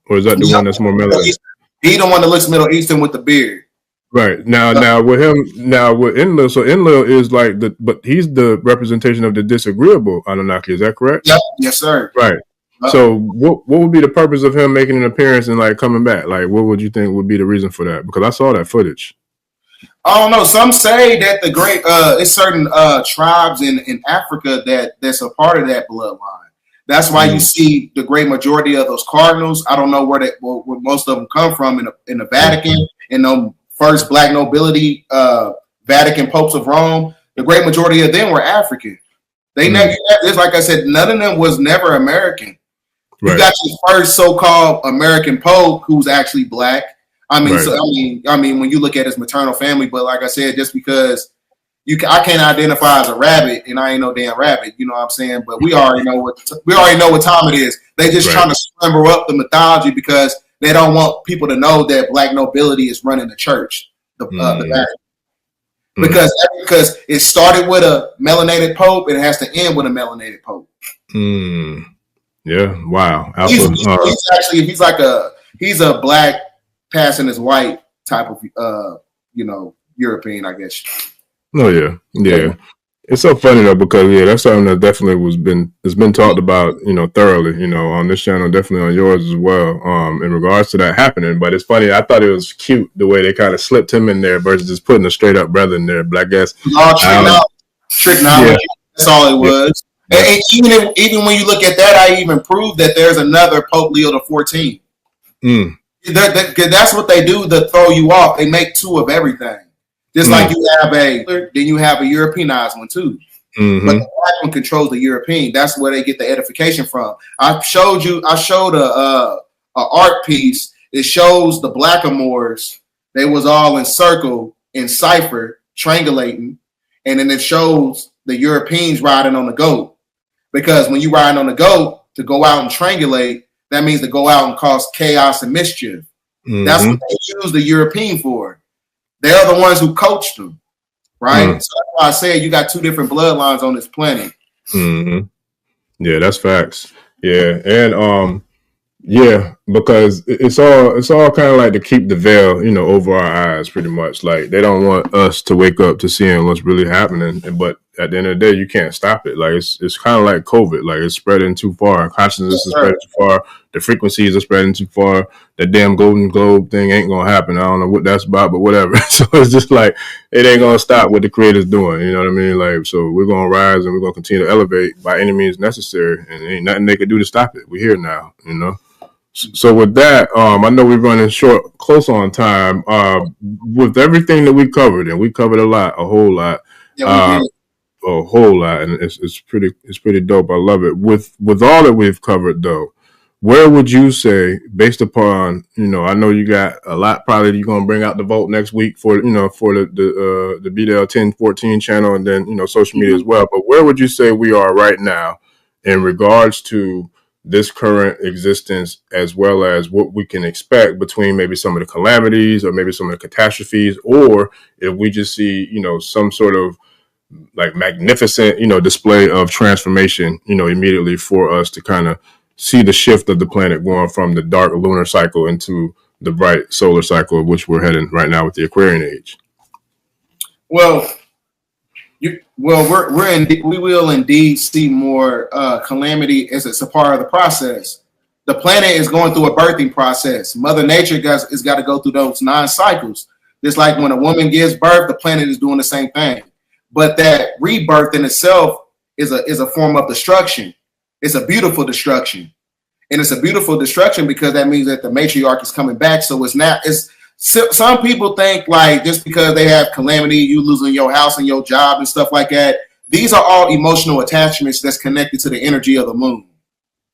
or is that the one that's more melanated? He the one that looks Middle Eastern with the beard. Right. Now with Enlil, so Enlil is like but he's the representation of the disagreeable Anunnaki. Is that correct? Yep. Yes, sir. Right. So what would be the purpose of him making an appearance and like coming back? Like, what would you think would be the reason for that? Because I saw that footage. I don't know. Some say that the great it's certain tribes in Africa that's a part of that bloodline. That's why you see the great majority of those cardinals. I don't know where most of them come from in the Vatican and the first black nobility Vatican popes of Rome. The great majority of them were African. They never. It's like I said, none of them was never American. Right. You got your first so-called American pope who's actually black. I mean, when you look at his maternal family, but like I said, just because I can't identify as a rabbit, and I ain't no damn rabbit, you know what I'm saying? But we already know what time it is. They just trying to scramble up the mythology because they don't want people to know that black nobility is running the church, the Vatican. Because it started with a melanated pope, and it has to end with a melanated pope. Yeah, wow. He's a black passing as white type of European, I guess. Oh yeah. It's so funny though because that's something that definitely has been talked about thoroughly on this channel, definitely on yours as well in regards to that happening. But it's funny, I thought it was cute the way they kind of slipped him in there versus just putting a straight up brother in there. But I guess trigonometry. That's all it was. Yeah. And even when you look at that, I even proved that there's another Pope Leo the 14th. That's what they do to throw you off. They make two of everything. Just like you have then you have a Europeanized one too. But the black one controls the European. That's where they get the edification from. I showed a art piece. It shows the blackamoors. They was all in circle, in cipher, triangulating. And then it shows the Europeans riding on the goat. Because when you ride on the goat to go out and triangulate, that means to go out and cause chaos and mischief. That's what they use the European for. They're the ones who coached them, right? So that's why I said you got two different bloodlines on this planet. Yeah, that's facts. Yeah, and because it's all kind of like to keep the veil, over our eyes, pretty much. Like they don't want us to wake up to seeing what's really happening. But at the end of the day, you can't stop it. Like it's kind of like COVID. Like it's spreading too far. Consciousness is spreading too far. The frequencies are spreading too far. That damn Golden Globe thing ain't gonna happen. I don't know what that's about, but whatever. So it's just like it ain't gonna stop what the Creator's doing. You know what I mean? Like so, we're gonna rise and we're gonna continue to elevate by any means necessary, and ain't nothing they can do to stop it. We're here now. So with that, I know we're running close on time. With everything that we covered, and we covered a whole lot. Yeah, we did. A whole lot, and it's pretty dope. I love it. With all that we've covered, though, where would you say, based upon, I know you got a lot. Probably you're gonna bring out the vote next week for the BDELL1014 channel, and then social media as well. But where would you say we are right now in regards to this current existence, as well as what we can expect between maybe some of the calamities or maybe some of the catastrophes, or if we just see some sort of like magnificent, display of transformation, immediately for us to kind of see the shift of the planet going from the dark lunar cycle into the bright solar cycle, of which we're heading right now with the Aquarian age. Well, we will indeed see more calamity as it's a part of the process. The planet is going through a birthing process. Mother Nature has got to go through those 9 cycles. Just like when a woman gives birth, the planet is doing the same thing. But that rebirth in itself is a form of destruction. It's a beautiful destruction. And it's a beautiful destruction because that means that the matriarch is coming back. So some people think like just because they have calamity, you losing your house and your job and stuff like that, these are all emotional attachments that's connected to the energy of the moon.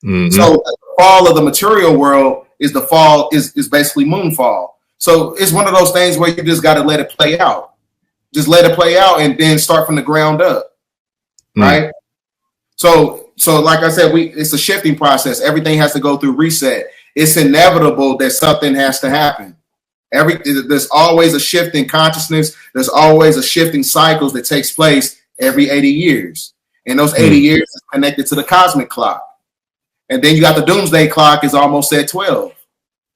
Mm-hmm. So the fall of the material world is basically moonfall. So it's one of those things where you just got to let it play out. Just let it play out and then start from the ground up, right? So like I said, it's a shifting process. Everything has to go through reset. It's inevitable that something has to happen. There's always a shift in consciousness. There's always a shifting cycles that takes place every 80 years. And those 80 years is connected to the cosmic clock. And then you got the doomsday clock is almost at 12.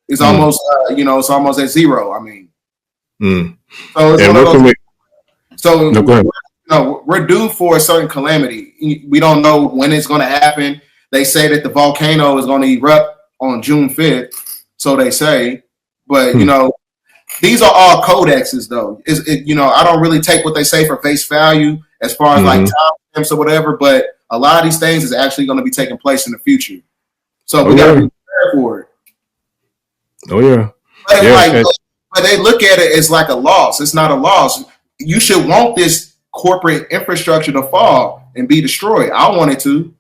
It's almost, it's almost at 0. I mean, so it's one of those. So we're due for a certain calamity. We don't know when it's going to happen. They say that the volcano is going to erupt on June 5th. So they say, but these are all codexes though. I don't really take what they say for face value as far as like time stamps or whatever, but a lot of these things is actually going to be taking place in the future. So we got to be prepared for it. Oh yeah. But they look at it as like a loss. It's not a loss. You should want this corporate infrastructure to fall and be destroyed. I want it to.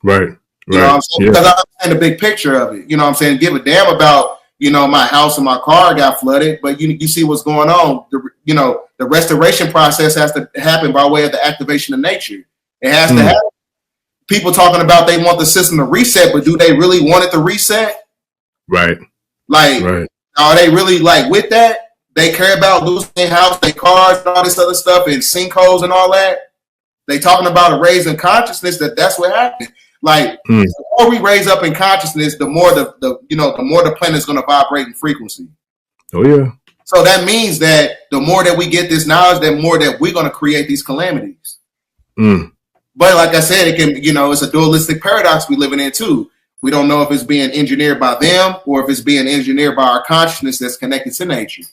Right. You know what I'm saying? Because I understand the big picture of it. You know what I'm saying? Give a damn about, my house and my car got flooded, but you see what's going on. The restoration process has to happen by way of the activation of nature. It has to happen. People talking about they want the system to reset, but do they really want it to reset? Right. Are they really like with that? They care about losing their house, their cars, and all this other stuff, and sinkholes and all that. They talking about a raise in consciousness. That's what happened. Like the more we raise up in consciousness, the more the more the planet is going to vibrate in frequency. Oh yeah. So that means that the more that we get this knowledge, the more that we're going to create these calamities. But like I said, it can it's a dualistic paradox we living in too. We don't know if it's being engineered by them or if it's being engineered by our consciousness that's connected to nature.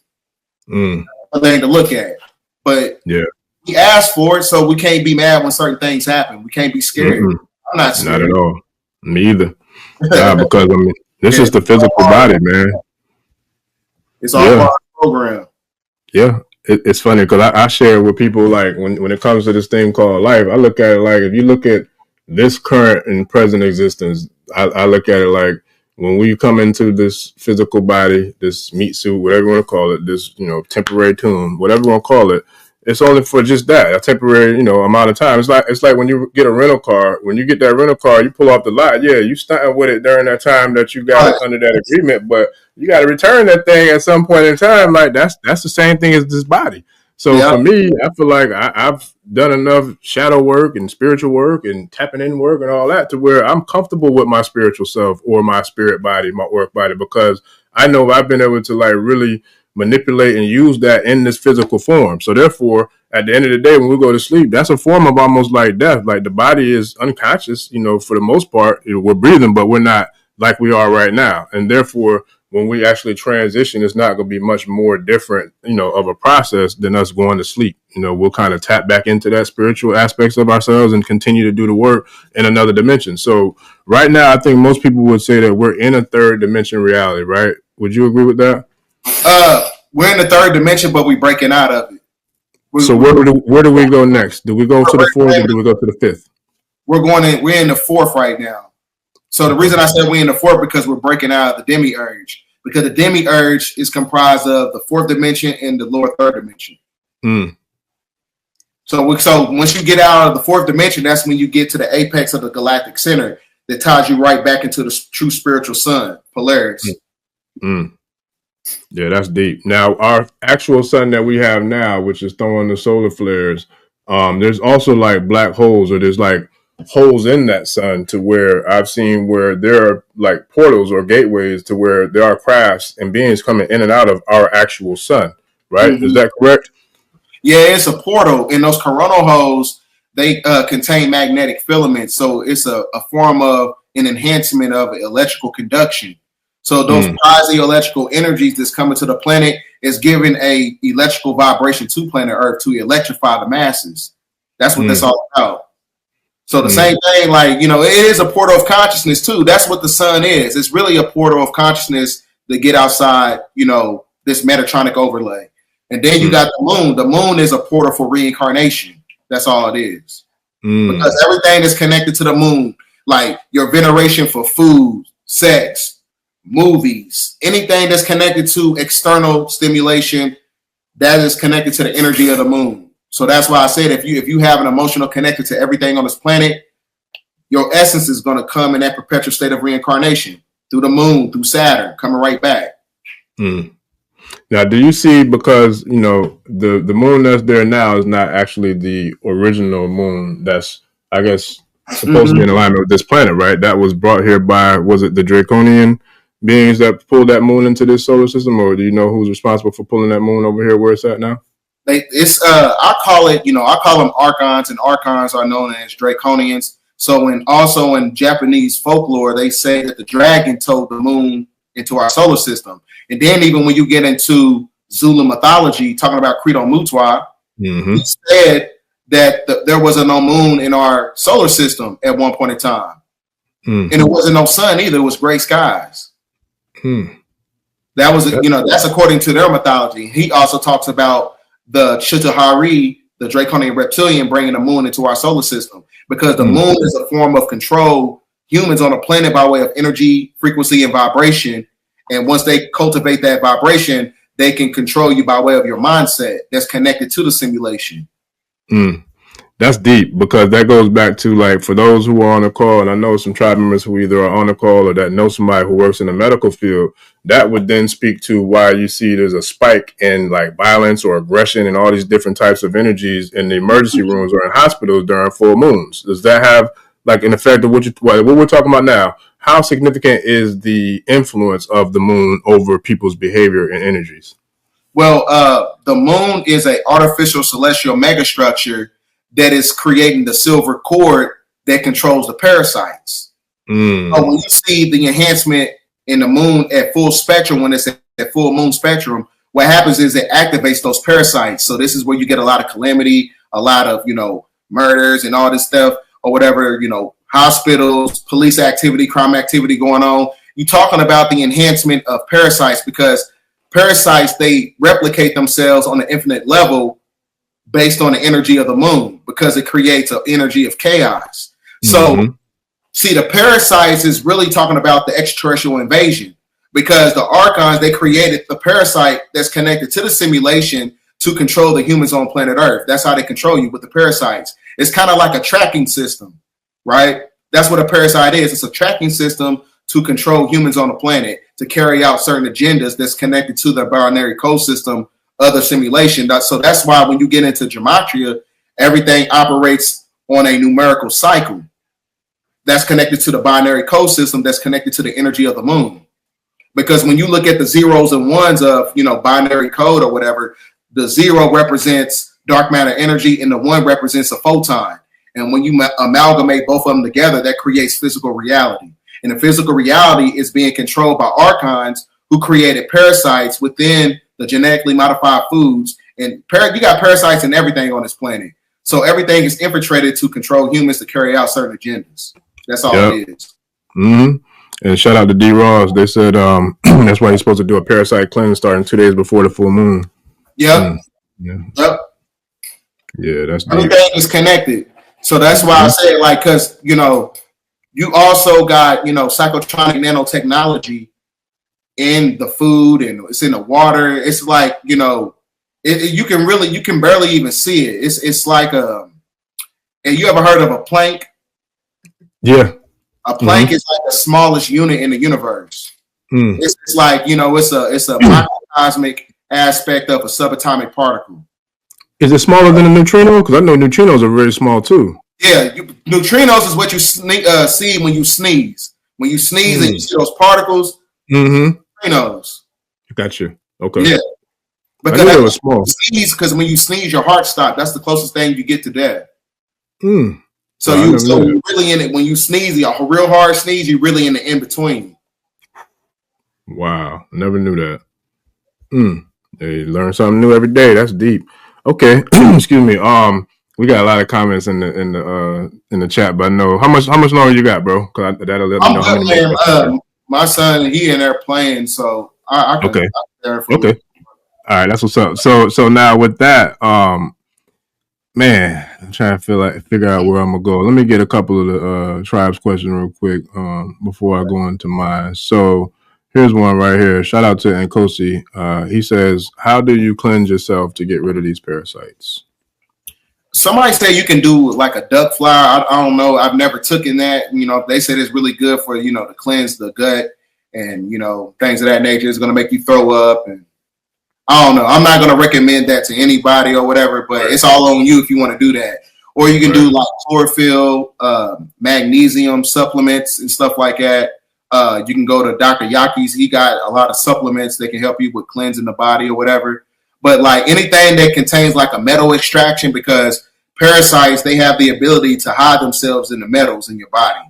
A thing to look at, but we asked for it, so we can't be mad when certain things happen. We can't be scared. I'm not scared. Not at all. Me either. Because this is the physical body, man. It's all part of the program. Yeah, it's funny because I share with people like when it comes to this thing called life, I look at it like if you look at this current and present existence, I look at it like when we come into this physical body, this meat suit, whatever you want to call it, this, temporary tomb, whatever you want to call it, it's only for just that, a temporary, amount of time. It's like when you get a rental car, when you get that rental car, you pull off the lot. Yeah, you stunting with it during that time that you got under that agreement, but you got to return that thing at some point in time. Like that's the same thing as this body. So for me, I feel like I've done enough shadow work and spiritual work and tapping in work and all that to where I'm comfortable with my spiritual self or my spirit body, my work body, because I know I've been able to like really manipulate and use that in this physical form. So therefore, at the end of the day, when we go to sleep, that's a form of almost like death. Like the body is unconscious, for the most part, we're breathing, but we're not like we are right now. And therefore, when we actually transition, it's not going to be much more different, of a process than us going to sleep. We'll kind of tap back into that spiritual aspects of ourselves and continue to do the work in another dimension. So right now, I think most people would say that we're in a third dimension reality, right? Would you agree with that? We're in the third dimension, but we're breaking out of it. So where do we go next? Do we go to the fourth or do we go to the fifth? We're in the fourth right now. So the reason I said we're in the fourth because we're breaking out of the demiurge. Because the demiurge is comprised of the fourth dimension and the lower third dimension. So once you get out of the fourth dimension, that's when you get to the apex of the galactic center that ties you right back into the true spiritual sun, Polaris. Yeah, that's deep. Now, our actual sun that we have now, which is throwing the solar flares, there's also like black holes, or there's like holes in that sun to where I've seen where there are like portals or gateways to where there are crafts and beings coming in and out of our actual sun, right? Is that correct? Yeah, it's a portal, and those coronal holes, they contain magnetic filaments, so it's a form of an enhancement of electrical conduction. So those piezoelectrical energies that's coming to the planet is giving a electrical vibration to planet Earth to electrify the masses. That's what that's all about. So the same thing, like, it is a portal of consciousness too. That's what the sun is. It's really a portal of consciousness to get outside, this Metatronic overlay. And then you got the moon. The moon is a portal for reincarnation. That's all it is. Because everything is connected to the moon, like your veneration for food, sex, movies, anything that's connected to external stimulation, that is connected to the energy of the moon. So that's why I said if you have an emotional connected to everything on this planet, your essence is going to come in that perpetual state of reincarnation through the moon, through Saturn, coming right back. Now, do you see, because the moon that's there now is not actually the original moon that's, I guess, supposed to be in alignment with this planet, right? That was brought here by, was it the Draconian beings that pulled that moon into this solar system, or do you know who's responsible for pulling that moon over here where it's at now? I call them archons, and archons are known as draconians. So also in Japanese folklore, they say that the dragon towed the moon into our solar system. And then even when you get into Zulu mythology, talking about Credo Mutwa, he said that there was no moon in our solar system at one point in time. And it wasn't no sun either. It was gray skies. That was, that's according to their mythology. He also talks about the Chitahari, the Draconian reptilian, bringing the moon into our solar system, because the moon is a form of control humans on a planet by way of energy, frequency, and vibration. And once they cultivate that vibration, they can control you by way of your mindset that's connected to the simulation. That's deep, because that goes back to, like, for those who are on the call, and I know some tribe members who either are on the call or that know somebody who works in the medical field, that would then speak to why you see there's a spike in like violence or aggression and all these different types of energies in the emergency rooms or in hospitals during full moons. Does that have like an effect of what we're talking about now? How significant is the influence of the moon over people's behavior and energies? Well, the moon is an artificial celestial megastructure that is creating the silver cord that controls the parasites. So when you see the enhancement in the moon at full spectrum, when it's at full moon spectrum, what happens is it activates those parasites. So this is where you get a lot of calamity, a lot of, murders and all this stuff, or whatever, hospitals, police activity, crime activity going on. You're talking about the enhancement of parasites, because parasites, they replicate themselves on an infinite level based on the energy of the moon, because it creates an energy of chaos. So see, the parasites is really talking about the extraterrestrial invasion, because the archons, they created the parasite that's connected to the simulation to control the humans on planet Earth. That's how they control you, with the parasites. It's kind of like a tracking system, right? That's what a parasite is. It's a tracking system to control humans on the planet, to carry out certain agendas that's connected to the binary code system of the simulation. So that's why when you get into gematria, everything operates on a numerical cycle that's connected to the binary code system, that's connected to the energy of the moon. Because when you look at the zeros and ones of, binary code or whatever, the 0 represents dark matter energy and the 1 represents a photon. And when you amalgamate both of them together, that creates physical reality. And the physical reality is being controlled by archons, who created parasites within the genetically modified foods. And you got parasites in everything on this planet. So everything is infiltrated to control humans to carry out certain agendas. That's all it is. Mm-hmm. And shout out to D. Ross. They said that's why he's supposed to do a parasite cleanse starting 2 days before the full moon. Yep. Yeah, that's deep. Everything is connected. So that's why I say, like, because, you also got, psychotronic nanotechnology in the food and it's in the water. It's like, you can barely even see it. It's like and you ever heard of a plank? Yeah. A plank is like the smallest unit in the universe. It's like, it's a microcosmic aspect of a subatomic particle. Is it smaller than a neutrino? Because I know neutrinos are very small too. Yeah, neutrinos is what you see when you sneeze. When you sneeze and you see those particles, neutrinos. Gotcha. Okay. Yeah. Because I knew it was small. Because when you sneeze, your heart stops. That's the closest thing you get to death. So you're really in it when you sneeze, a real hard sneeze, you're really in the in between. Wow, never knew that. They learn something new every day. That's deep. Okay, excuse me. We got a lot of comments in the chat, but I know how much longer you got, bro? Because that'll let me know how many. My son, he in there playing, so I can. Okay. Okay. All right, that's what's up. So now with that, man, I'm trying to figure out where I'm gonna go. Let me get a couple of the tribes questions real quick before I go into mine. So here's one right here. Shout out to Nkosi. He says, "How do you cleanse yourself to get rid of these parasites?" Somebody say you can do like a duck flower. I don't know. I've never taken that. They said it's really good for to cleanse the gut and things of that nature. It's gonna make you throw up and. I don't know. I'm not going to recommend that to anybody or whatever, but it's all on you if you want to do that. Or you can do like chlorophyll, magnesium supplements and stuff like that. You can go to Dr. Yaki's. He got a lot of supplements that can help you with cleansing the body or whatever. But like anything that contains like a metal extraction, because parasites, they have the ability to hide themselves in the metals in your body.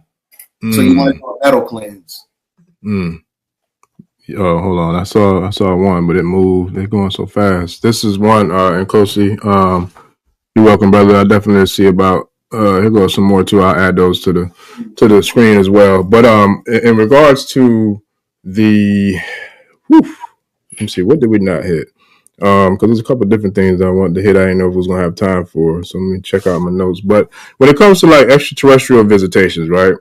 So you want to do a metal cleanse. Oh, hold on. I saw one, but it moved. They're going so fast. This is one, Nkosi. You're welcome, brother. I definitely see about here goes some more too. I'll add those to the screen as well. But in regards to the let me see, what did we not hit? Because there's a couple of different things I wanted to hit. I didn't know if I was gonna have time for. So let me check out my notes. But when it comes to like extraterrestrial visitations, right?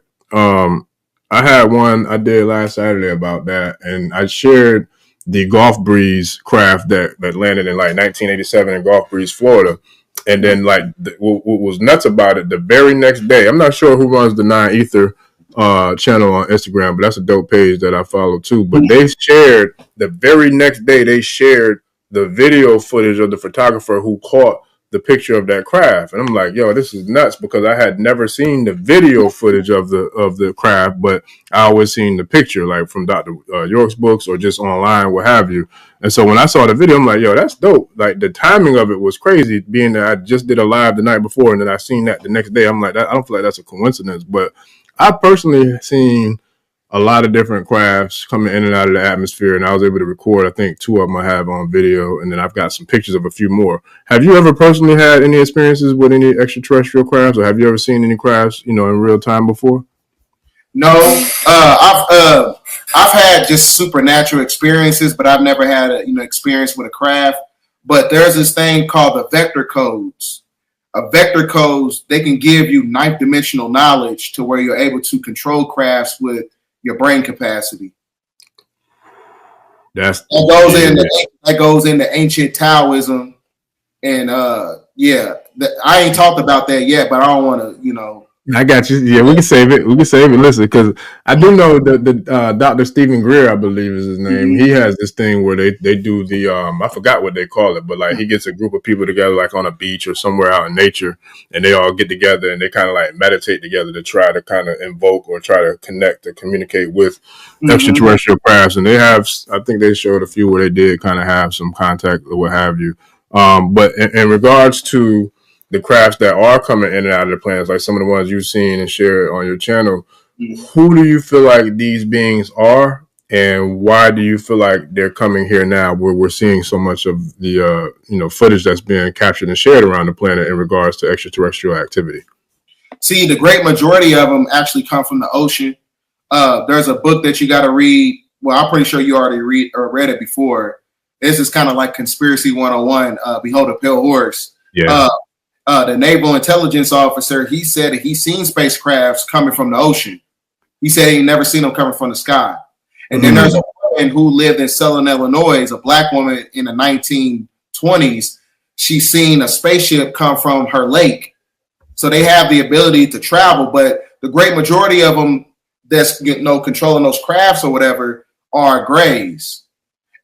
I had one I did last Saturday about that, and I shared the Gulf Breeze craft that landed in like 1987 in Gulf Breeze, Florida. And then like what was nuts about it, the very next day, I'm not sure who runs the 9 Ether channel on Instagram, but that's a dope page that I follow too. But they shared the very next day, they shared the video footage of the photographer who caught the picture of that craft. And I'm like, yo, this is nuts, because I had never seen the video footage of the craft, but I always seen the picture, like from Dr. York's books or just online, what have you. And so when I saw the video, I'm like, yo, that's dope. Like the timing of it was crazy, being that I just did a live the night before and then I seen that the next day. I'm like, I don't feel like that's a coincidence, but I personally seen a lot of different crafts coming in and out of the atmosphere, and I was able to record, I think 2 of them I have on video, and then I've got some pictures of a few more. Have you ever personally had any experiences with any extraterrestrial crafts, or have you ever seen any crafts, in real time before? No, I've had just supernatural experiences, but I've never had experience with a craft. But there's this thing called the vector codes. Vector codes, they can give you 9th dimensional knowledge to where you're able to control crafts with your brain capacity. That goes into ancient Taoism, and I ain't talked about that yet, but I don't want to, I got you. Yeah, we can save it. Listen, because I do know the Dr. Stephen Greer, I believe is his name. He has this thing where they do the I forgot what they call it, but like he gets a group of people together, like on a beach or somewhere out in nature, and they all get together and they kind of like meditate together to try to kind of invoke or try to connect or communicate with extraterrestrial crafts. And they have, I think they showed a few where they did kind of have some contact or what have you. But in regards to the crafts that are coming in and out of the planets, like some of the ones you've seen and shared on your channel, who do you feel like these beings are, and why do you feel like they're coming here now, where we're seeing so much of the footage that's being captured and shared around the planet in regards to extraterrestrial activity? See, the great majority of them actually come from the ocean. There's a book that you got to read. Well, I'm pretty sure you already read it before. This is kind of like Conspiracy 101, Behold a Pale Horse. Yeah. The naval intelligence officer, he said that he's seen spacecrafts coming from the ocean. He said he never seen them coming from the sky. And then there's a woman who lived in Southern Illinois, a black woman in the 1920s. She's seen a spaceship come from her lake. So they have the ability to travel, but the great majority of them that's controlling those crafts or whatever are grays.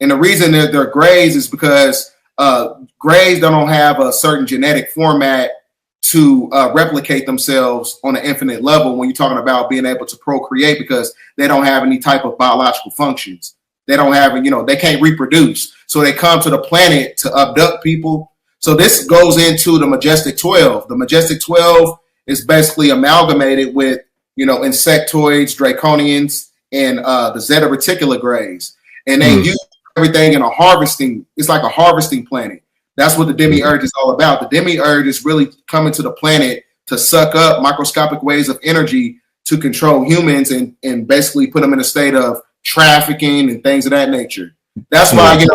And the reason that they're grays is because grays don't have a certain genetic format to replicate themselves on an infinite level when you're talking about being able to procreate, because they don't have any type of biological functions. They don't have, they can't reproduce. So they come to the planet to abduct people. So this goes into the Majestic 12. The Majestic 12 is basically amalgamated with, insectoids, draconians, and the Zeta Reticula grays. And they use everything in it's like a harvesting planet. That's what the demiurge is all about. The demiurge is really coming to the planet to suck up microscopic waves of energy to control humans and basically put them in a state of trafficking and things of that nature. That's why,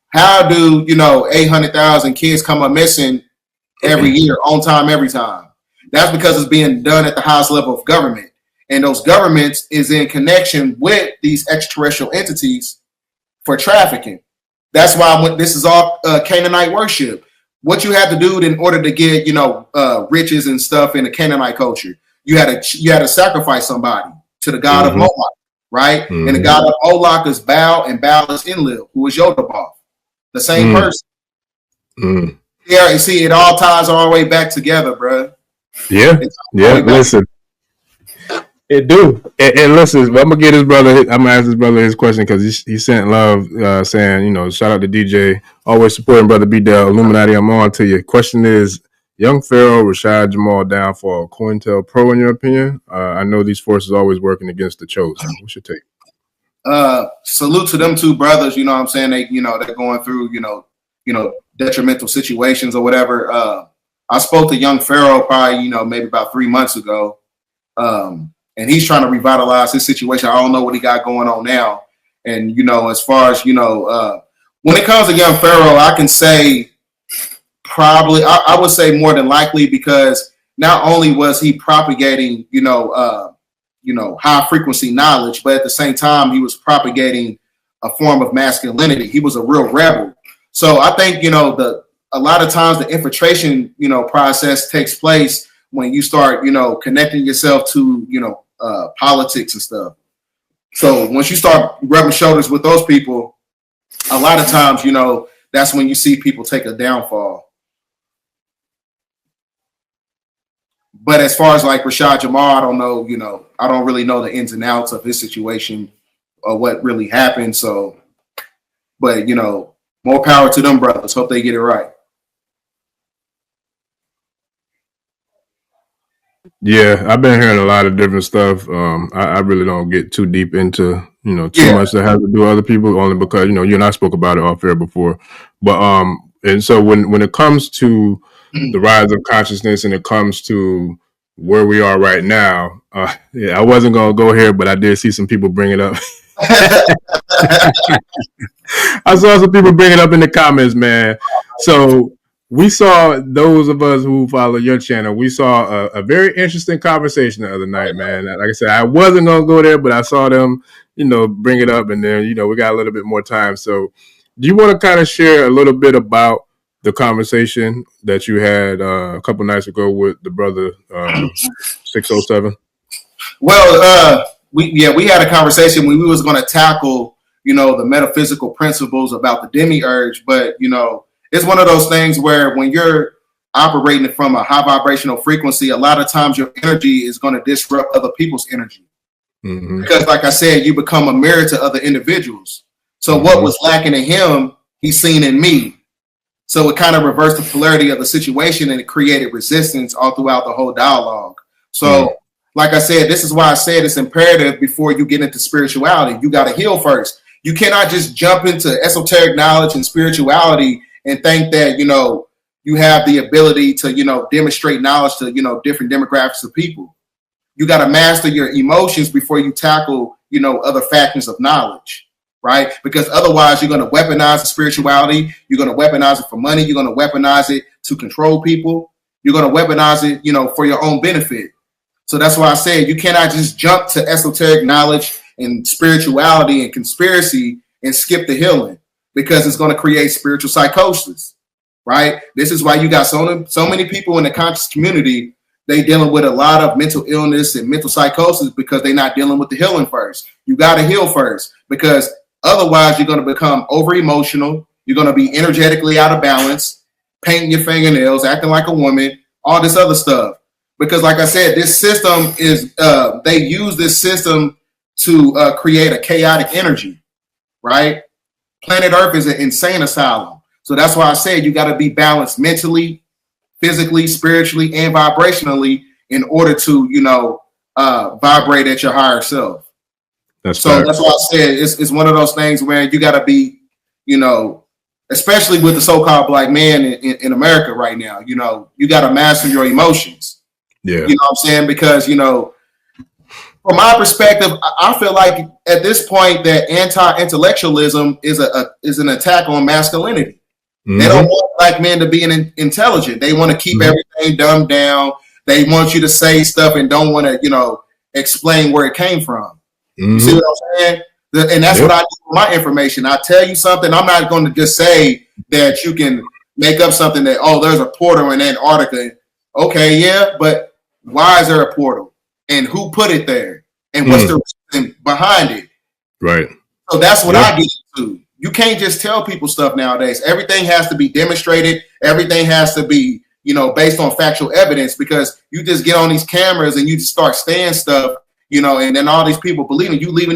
how do, 800,000 kids come up missing every year, on time, every time? That's because it's being done at the highest level of government. And those governments is in connection with these extraterrestrial entities for trafficking. That's why this is all Canaanite worship. What you had to do in order to get, riches and stuff in the Canaanite culture, you had to sacrifice somebody to the god of Moloch, right? And the god of Moloch is Baal, and Baal is Enlil, who is Yodabath, the same person. Yeah, you see, it all ties all the way back together, bro. Yeah, listen. It do. And listen, I'm gonna get his brother. I'm gonna ask his brother his question because he sent love, saying, shout out to DJ, always supporting brother BDELL Illuminati. I'm on to you. Question is, Young Pharaoh, Rashad Jamal down for COINTELPRO in your opinion? I know these forces always working against the chosen. What's your take? Salute to them two brothers. You know what I'm saying? They, they're going through, detrimental situations or whatever. I spoke to Young Pharaoh probably, maybe about 3 months ago. And he's trying to revitalize his situation. I don't know what he got going on now. And, as far as, when it comes to Young Pharaoh, I can say probably, I would say more than likely, because not only was he propagating, high frequency knowledge, but at the same time, he was propagating a form of masculinity. He was a real rebel. So I think, a lot of times the infiltration, process takes place when you start, connecting yourself to, politics and stuff. So once you start rubbing shoulders with those people, a lot of times, that's when you see people take a downfall. But as far as like Rashad Jamal, I don't know, I don't really know the ins and outs of his situation or what really happened. So, but, more power to them brothers. Hope they get it right. Yeah, I've been hearing a lot of different stuff. I really don't get too deep into, too much that has to do with other people, only because, you and I spoke about it off air before. But and so when it comes to the rise of consciousness and it comes to where we are right now, I wasn't gonna go here, but I did see some people bring it up. I saw some people bring it up in the comments, man. So we saw, those of us who follow your channel, we saw a very interesting conversation the other night, man. Like I said, I wasn't going to go there, but I saw them, bring it up, and then, we got a little bit more time. So do you want to kind of share a little bit about the conversation that you had a couple nights ago with the brother 607? Well, we had a conversation when we was going to tackle, the metaphysical principles about the demiurge, but, it's one of those things where when you're operating from a high vibrational frequency, a lot of times your energy is going to disrupt other people's energy. Because like I said, you become a mirror to other individuals. So what was lacking in him, he's seen in me. So it kind of reversed the polarity of the situation, and it created resistance all throughout the whole dialogue. So like I said, this is why I said it's imperative before you get into spirituality. You got to heal first. You cannot just jump into esoteric knowledge and spirituality and think that, you have the ability to, demonstrate knowledge to, different demographics of people. You got to master your emotions before you tackle, other factors of knowledge, right? Because otherwise you're going to weaponize the spirituality. You're going to weaponize it for money. You're going to weaponize it to control people. You're going to weaponize it, for your own benefit. So that's why I said you cannot just jump to esoteric knowledge and spirituality and conspiracy and skip the healing, because it's going to create spiritual psychosis, right? This is why you got so many people in the conscious community. They dealing with a lot of mental illness and mental psychosis because they're not dealing with the healing first. You got to heal first, because otherwise you're going to become over emotional. You're going to be energetically out of balance, painting your fingernails, acting like a woman, all this other stuff. Because like I said, this system is, they use this system to create a chaotic energy, right? Planet Earth is an insane asylum. So that's why I said you got to be balanced mentally, physically, spiritually, and vibrationally in order to, vibrate at your higher self. That's why I said it's one of those things where you got to be, especially with the so-called black man in America right now, you got to master your emotions. Yeah. You know what I'm saying? Because, from my perspective, I feel like at this point that anti-intellectualism is an attack on masculinity. Mm-hmm. They don't want black men to be intelligent. They want to keep everything dumbed down. They want you to say stuff and don't want to, explain where it came from. Mm-hmm. You see what I'm saying? And that's what I do with my information. I tell you something. I'm not going to just say that you can make up something that, there's a portal in Antarctica. Okay, yeah, but why is there a portal? And who put it there? And what's the reason behind it? Right. So that's what I get into. You can't just tell people stuff nowadays. Everything has to be demonstrated. Everything has to be, based on factual evidence, because you just get on these cameras and you just start saying stuff, and then all these people believing you leading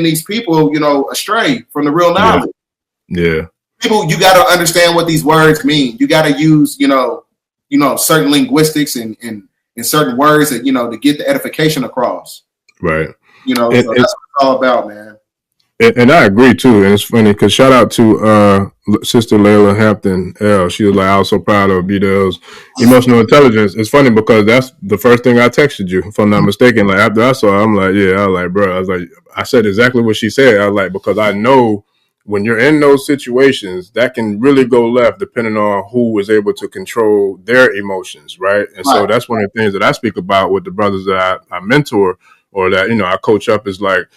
these people, astray from the real knowledge. Yeah. People, you got to understand what these words mean. You got to use, certain linguistics and certain words that, to get the edification across. Right. So that's what it's all about, man. And I agree too. And it's funny because shout out to Sister Layla Hampton L. She was like, I was so proud of BDELL's emotional intelligence. It's funny because that's the first thing I texted you, if I'm not mistaken. Like after I saw it, I'm like, yeah, I was like, bro, I said exactly what she said. I was like, because I know when you're in those situations, that can really go left depending on who is able to control their emotions, right? And so that's one of the things that I speak about with the brothers that I mentor or that, I coach up is like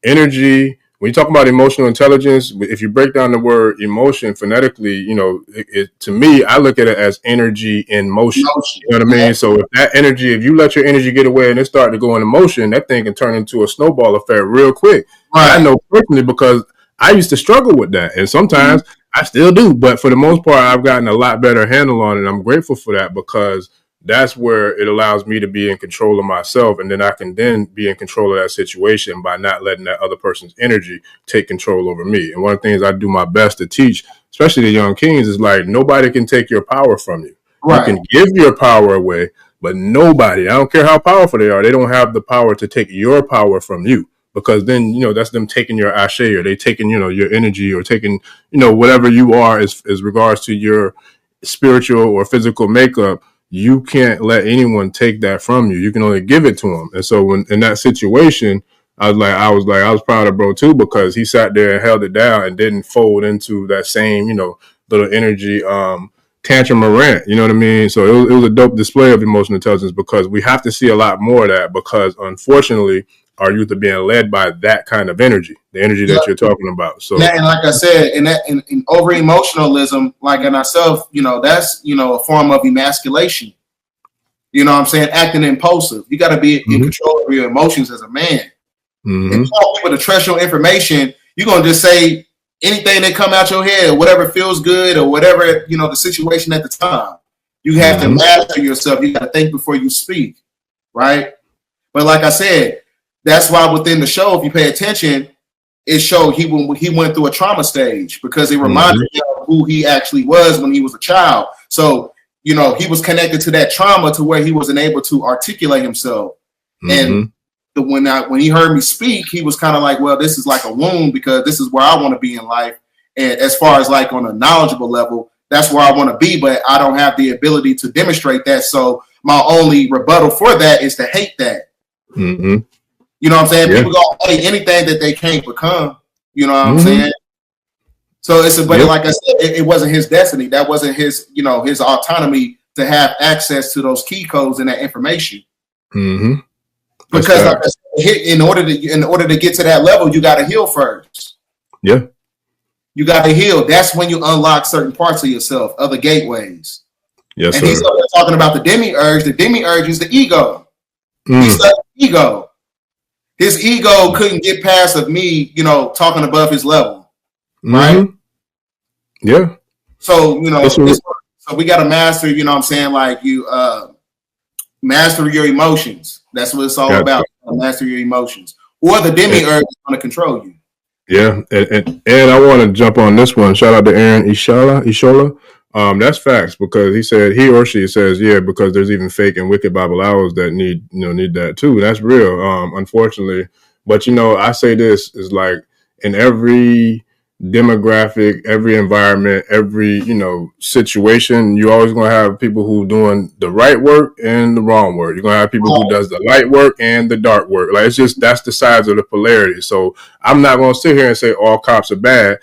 energy. When you talk about emotional intelligence, if you break down the word emotion phonetically, to me, I look at it as energy in motion. You know what I mean? So if that energy, if you let your energy get away and it start to go into motion, that thing can turn into a snowball effect real quick. Right. I know personally because I used to struggle with that. And sometimes I still do. But for the most part, I've gotten a lot better handle on it. And I'm grateful for that because that's where it allows me to be in control of myself. And then I can then be in control of that situation by not letting that other person's energy take control over me. And one of the things I do my best to teach, especially the young kings, is like nobody can take your power from you. Right. You can give your power away, but nobody, I don't care how powerful they are, they don't have the power to take your power from you. Because then, that's them taking your ashe, or they taking, your energy, or taking, whatever you are as regards to your spiritual or physical makeup. You can't let anyone take that from you. You can only give it to them. And so when in that situation, I was proud of bro too, because he sat there and held it down and didn't fold into that same, little energy, tantrum or rant. You know what I mean? So it was a dope display of emotional intelligence, because we have to see a lot more of that, because unfortunately our youth are being led by that kind of energy, the energy that you're talking about. So, and like I said, in over emotionalism, like in ourselves, that's, a form of emasculation. You know what I'm saying? Acting impulsive. You got to be in control of your emotions as a man. If you want people to trust your information, you're going to just say anything that come out your head, whatever feels good or whatever, the situation at the time. You have to master yourself. You got to think before you speak, right? But like I said, that's why within the show, if you pay attention, it showed he went through a trauma stage, because it reminded him of who he actually was when he was a child. So, he was connected to that trauma to where he wasn't able to articulate himself. Mm-hmm. And when he heard me speak, he was kind of like, well, this is like a wound because this is where I want to be in life. And as far as like on a knowledgeable level, that's where I want to be, but I don't have the ability to demonstrate that. So my only rebuttal for that is to hate that. Mm-hmm. You know what I'm saying? Yeah. People go hate anything that they can't become. You know what I'm Mm-hmm. saying? So it's but Yep. like I said, it wasn't his destiny. That wasn't his, his autonomy to have access to those key codes and that information. Mm-hmm. Because like I said, in order to get to that level, you got to heal first. Yeah. You got to heal. That's when you unlock certain parts of yourself, other gateways. Yes, and sir. he's talking about the demiurge. The demiurge is the ego. He's the ego. His ego couldn't get past of me, talking above his level. Right? Yeah. So, so we got to master, you know what I'm saying? Like you master your emotions. That's what it's all about. Master your emotions. Or the demiurge is going to control you. Yeah. And I want to jump on this one. Shout out to Aaron Ishola. That's facts because he or she says, yeah, because there's even fake and wicked Bible hours that need that too. That's real. Unfortunately. But I say this is like in every demographic, every environment, every, situation, you're always going to have people who doing the right work and the wrong work. You're going to have people who does the light work and the dark work. Like, it's just, that's the sides of the polarity. So I'm not going to sit here and say all cops are bad.